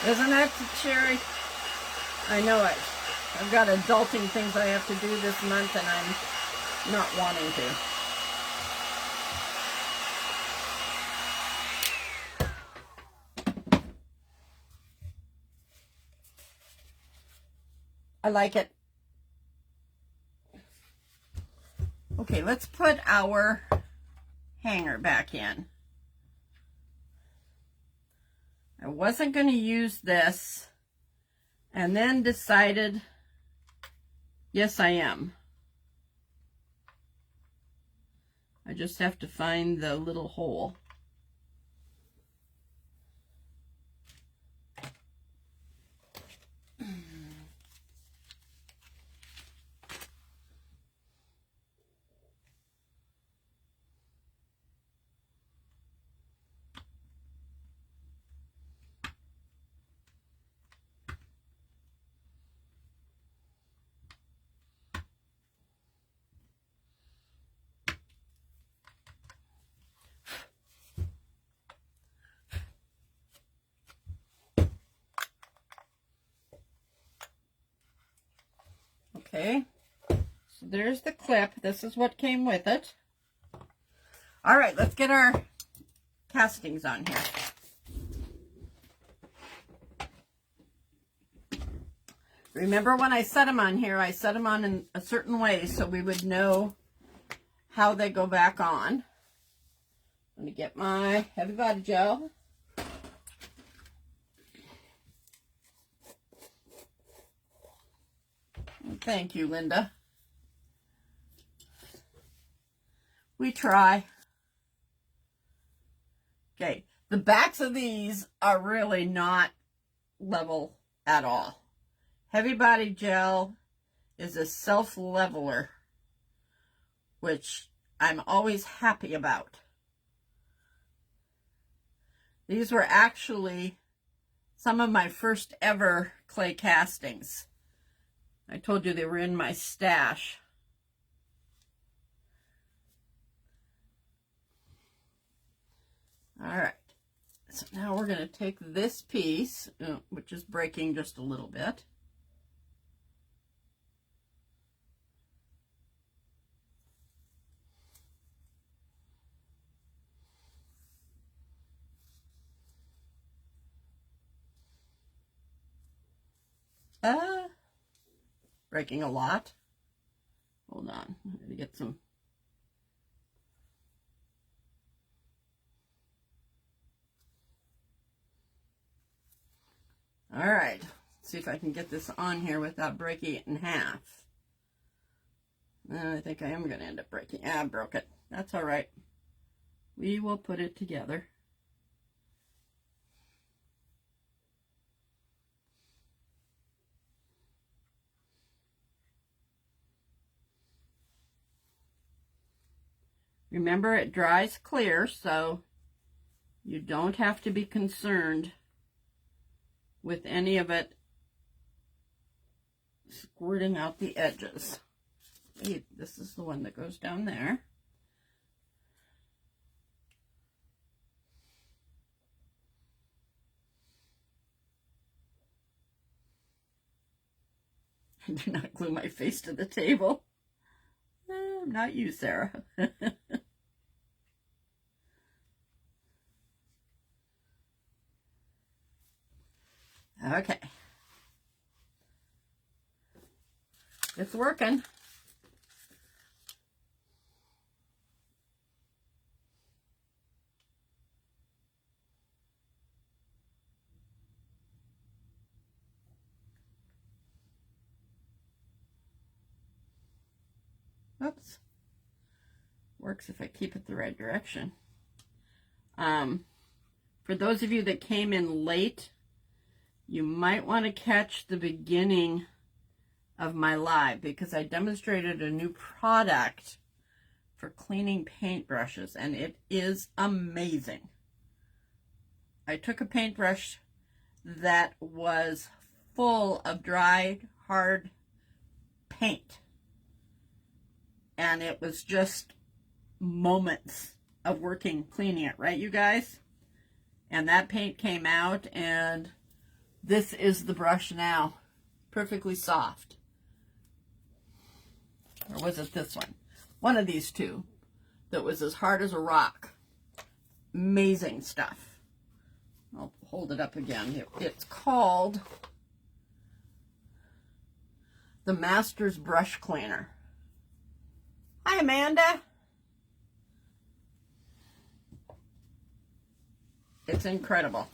Isn't that Sherry? I know it. I've got adulting things I have to do this month and I'm not wanting to. I like it. Okay, let's put our hanger back in. I wasn't going to use this and then decided, yes, I am. I just have to find the little hole. Okay, so there's the clip. This is what came with it. All right, let's get our castings on here. Remember when I set them on here, I set them on in a certain way so we would know how they go back on. Let me get my heavy body gel. Thank you, Linda. We try. Okay, the backs of these are really not level at all. Heavy body gel is a self-leveler, which I'm always happy about. These were actually some of my first ever clay castings. I told you they were in my stash. All right, so now we're going to take this piece, which is breaking just a little bit. Breaking a lot. Hold on, I'm going to get some. All right, see if I can get this on here without breaking it in half. I think I am going to end up breaking. I broke it. That's all right. We will put it together. Remember, it dries clear, so you don't have to be concerned with any of it squirting out the edges. Wait, this is the one that goes down there. I do not glue my face to the table. Not you, Sarah. Okay. It's working. Oops. Works if I keep it the right direction. For those of you that came in late, you might want to catch the beginning of my live because I demonstrated a new product for cleaning paintbrushes, and it is amazing. I took a paintbrush that was full of dried, hard paint, and it was just moments of working cleaning it, right, you guys? And that paint came out, and this is the brush now. Perfectly soft. Or was it this one? One of these two that was as hard as a rock. Amazing stuff. I'll hold it up again. It's called the Masters Brush Cleaner. Hi, Amanda. It's incredible.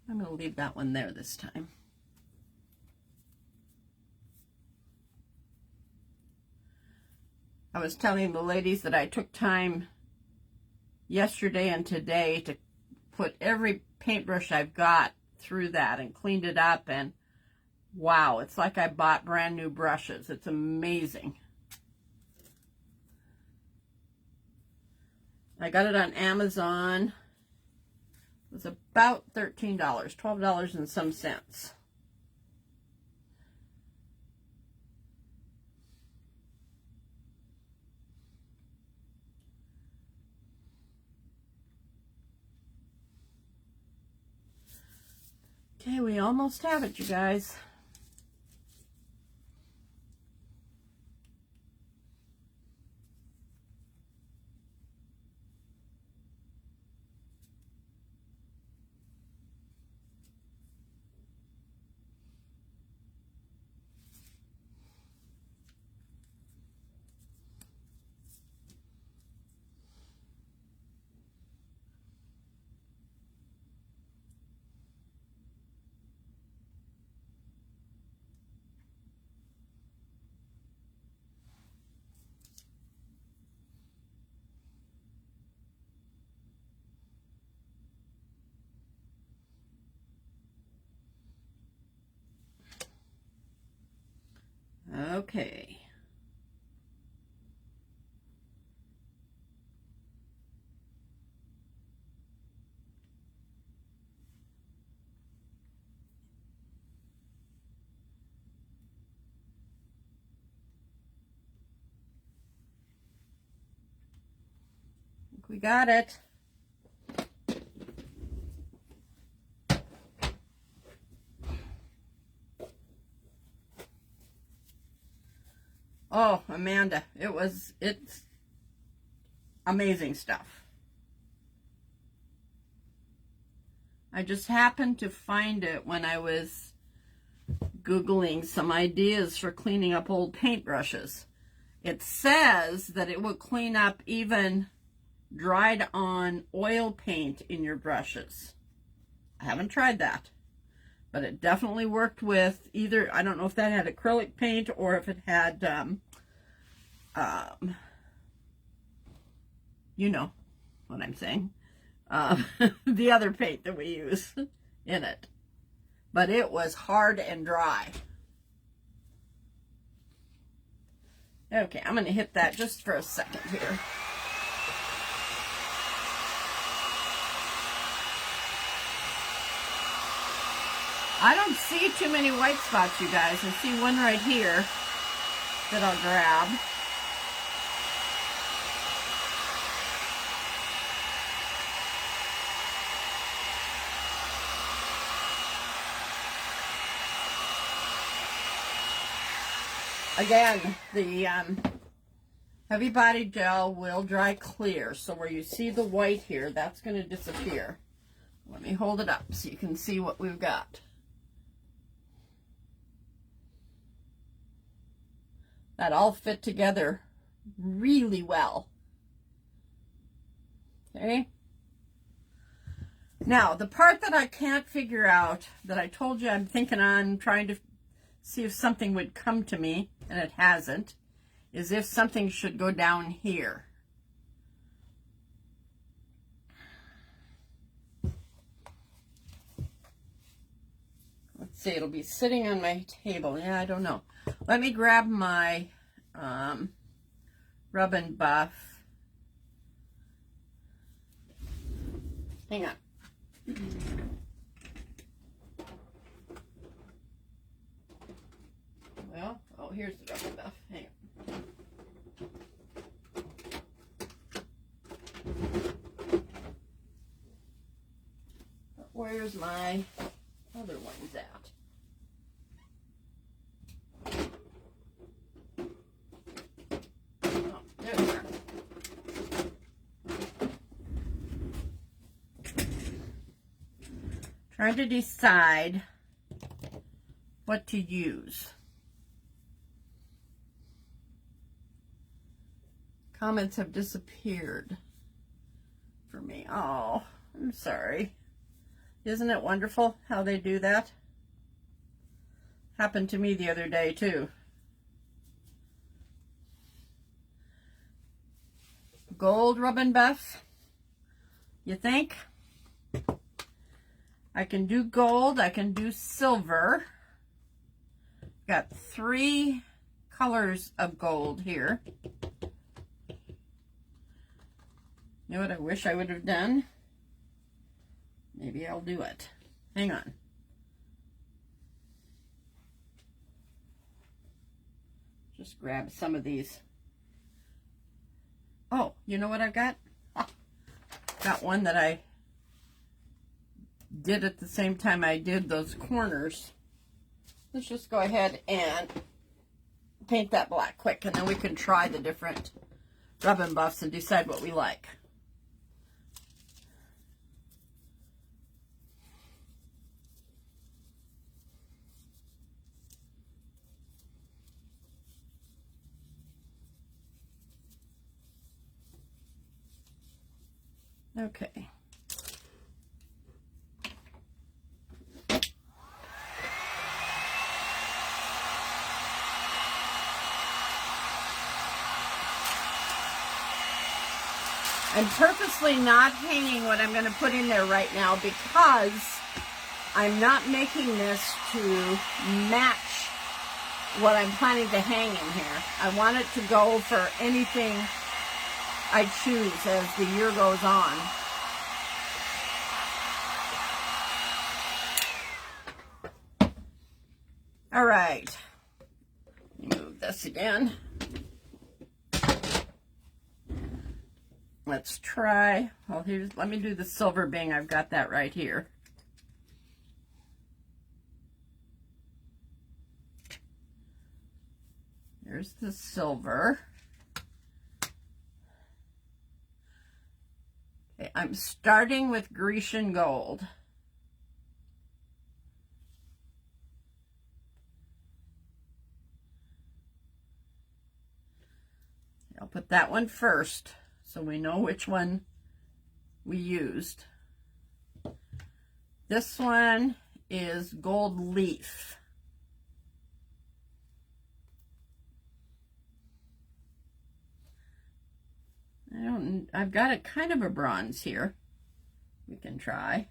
I'm going to leave that one there this time. I was telling the ladies that I took time yesterday and today to put every paintbrush I've got through that and cleaned it up, and wow, it's like I bought brand new brushes. It's amazing. I got it on Amazon. It was about $13, $12 and some cents. Okay, we almost have it, you guys. Okay. We got it. Oh, Amanda, it's amazing stuff. I just happened to find it when I was Googling some ideas for cleaning up old paintbrushes. It says that it will clean up even dried on oil paint in your brushes. I haven't tried that, but it definitely worked with either, I don't know if that had acrylic paint or if it had, you know what I'm saying, the other paint that we use in it. But it was hard and dry. Okay, I'm going to hit that just for a second here. I don't see too many white spots, you guys. I see one right here that I'll grab. Again, the heavy body gel will dry clear, so where you see the white here, that's going to disappear. Let me hold it up so you can see what we've got. That all fit together really well. Okay. Now, the part that I can't figure out, that I told you I'm thinking on trying to see if something would come to me, and it hasn't, is if something should go down here. Let's see, it'll be sitting on my table. Yeah, I don't know. Let me grab my Rub and Buff. Hang on. Well, oh, here's the Rub and Buff. Hang on. Where's my other ones at? Oh, there they are. Trying to decide what to use. Comments have disappeared for me. Oh, I'm sorry. Isn't it wonderful how they do that? Happened to me the other day too. Gold rub and buff, you think? I can do gold, I can do silver. Got 3 colors of gold here. You know what I wish I would have done? Maybe I'll do it. Hang on. Just grab some of these. Oh, you know what I've got? Got one that I did at the same time I did those corners. Let's just go ahead and paint that black quick, and then we can try the different rub and buffs and decide what we like. Okay. I'm purposely not hanging what I'm going to put in there right now because I'm not making this to match what I'm planning to hang in here. I want it to go for anything I choose as the year goes on. All right. Move this again. Let's try. Well, let me do the silver bing. I've got that right here. There's the silver. Okay, I'm starting with Grecian gold. I'll put that one first so we know which one we used. This one is gold leaf. I've got a kind of a bronze here. We can try.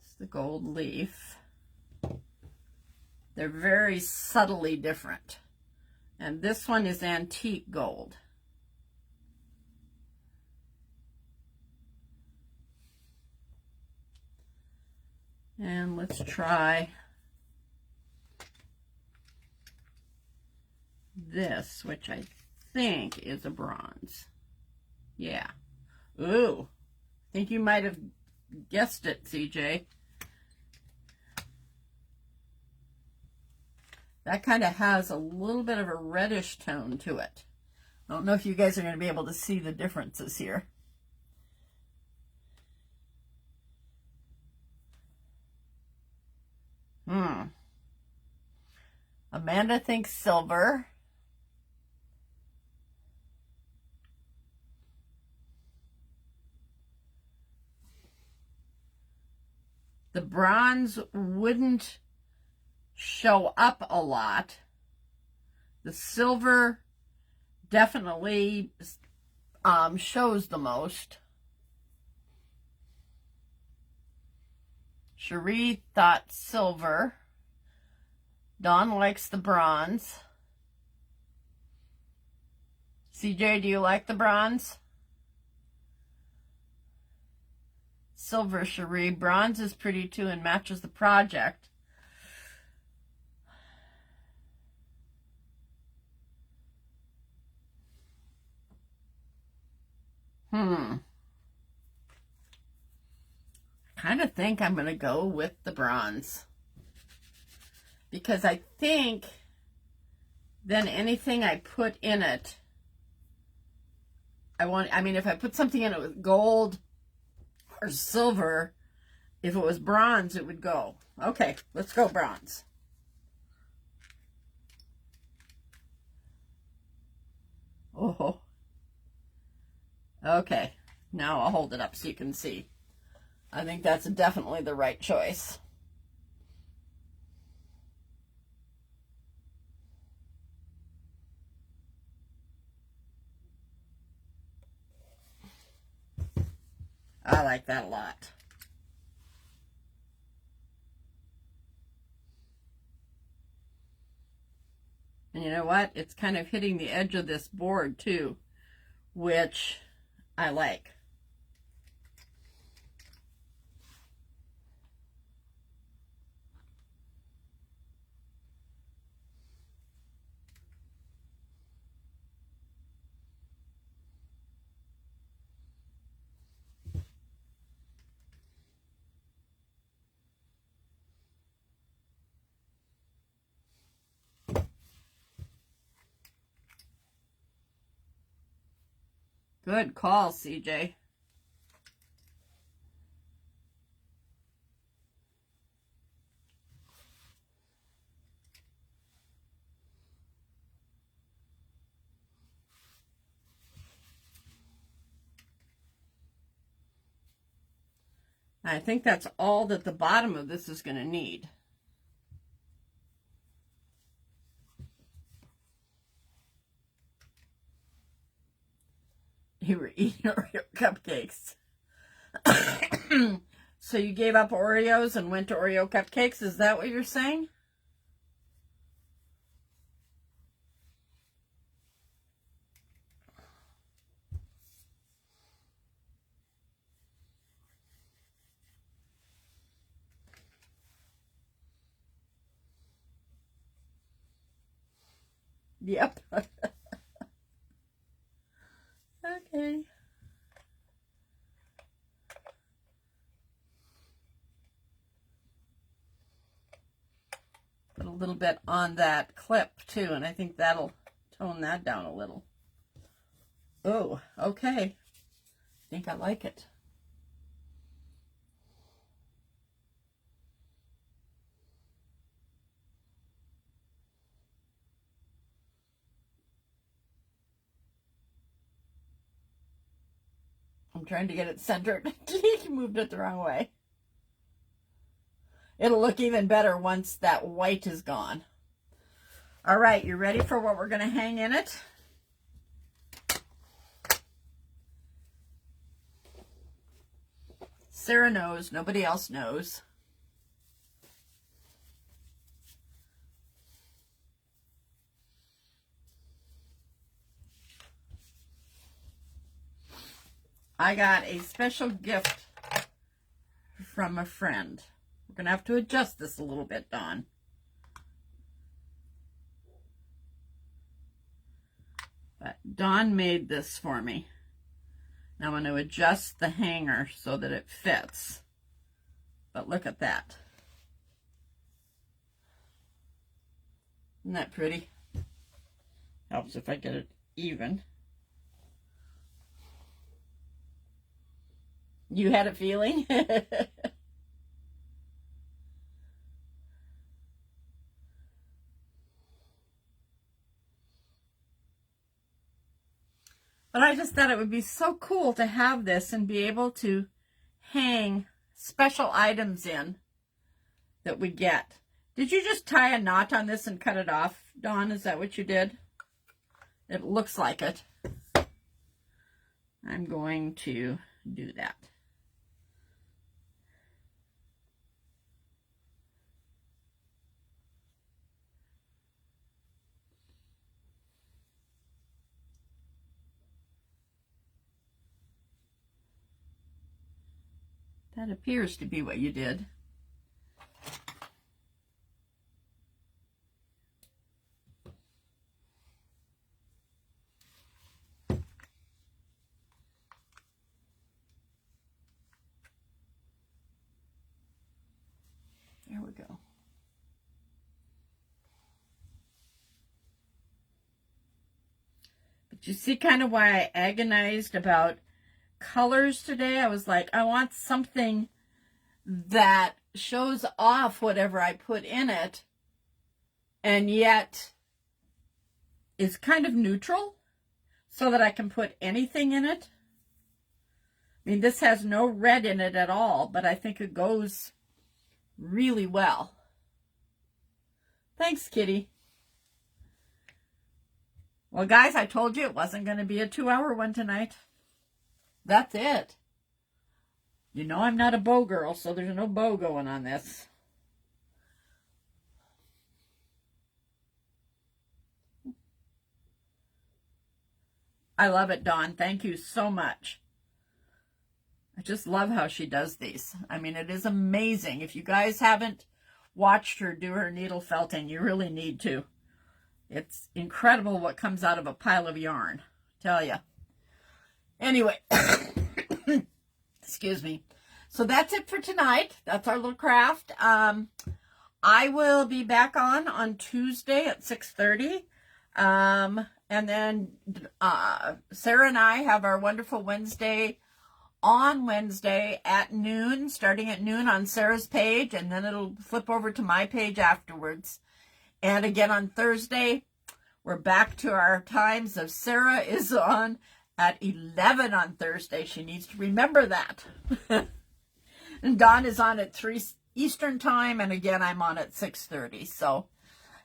It's the gold leaf. They're very subtly different. And this one is antique gold. And let's try this, which I think is a bronze. Yeah. Ooh. I think you might have guessed it, CJ. That kind of has a little bit of a reddish tone to it. I don't know if you guys are going to be able to see the differences here. Amanda thinks silver. The bronze wouldn't show up a lot. The silver definitely shows the most. Cherie thought silver. Dawn likes the bronze. CJ, do you like the bronze? Silver, Cherie. Bronze is pretty too and matches the project. I kind of think I'm going to go with the bronze. Because I think then anything I put in it I mean, if I put something in it with gold or silver, if it was bronze, it would go. Okay, let's go bronze. Oh, okay. Now I'll hold it up so you can see. I think that's definitely the right choice. I like that a lot. And you know what? It's kind of hitting the edge of this board too, which I like. Good call, CJ. I think that's all that the bottom of this is going to need. You were eating Oreo cupcakes. So you gave up Oreos and went to Oreo cupcakes? Is that what you're saying? Yep. Okay. Put a little bit on that clip too, and I think that'll tone that down a little. Oh, okay. I think I like it. I'm trying to get it centered. You moved it the wrong way. It'll look even better once that white is gone. All right, you ready for what we're going to hang in it? Sarah knows. Nobody else knows. I got a special gift from a friend. We're going to have to adjust this a little bit, Dawn. But Dawn made this for me. Now I'm going to adjust the hanger so that it fits. But look at that. Isn't that pretty? Helps if I get it even. You had a feeling? But I just thought it would be so cool to have this and be able to hang special items in that we get. Did you just tie a knot on this and cut it off, Dawn? Is that what you did? It looks like it. I'm going to do that. That appears to be what you did. There we go. But Do you see kind of why I agonized about colors today? I was like, I want something that shows off whatever I put in it and yet is kind of neutral so that I can put anything in it. I mean, this has no red in it at all, but I think it goes really well. Thanks, Kitty. Well, guys, I told you it wasn't going to be a 2-hour one tonight. That's it. You know I'm not a bow girl, so there's no bow going on this. I love it, Dawn. Thank you so much. I just love how she does these. I mean, it is amazing. If you guys haven't watched her do her needle felting, you really need to. It's incredible what comes out of a pile of yarn, I tell you. Anyway, excuse me. So that's it for tonight. That's our little craft. I will be back on Tuesday at 6:30. And then Sarah and I have our wonderful Wednesday on Wednesday at noon, starting at noon on Sarah's page, and then it'll flip over to my page afterwards. And again on Thursday, we're back to our times of Sarah is on at 11 on Thursday. She needs to remember that. And Dawn is on at 3 Eastern time, and again, I'm on at 6:30. So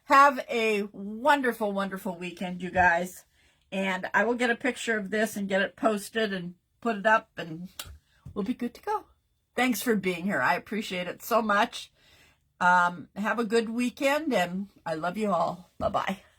have a wonderful, wonderful weekend, you guys. And I will get a picture of this and get it posted and put it up, and we'll be good to go. Thanks for being here. I appreciate it so much. Have a good weekend, and I love you all. Bye-bye.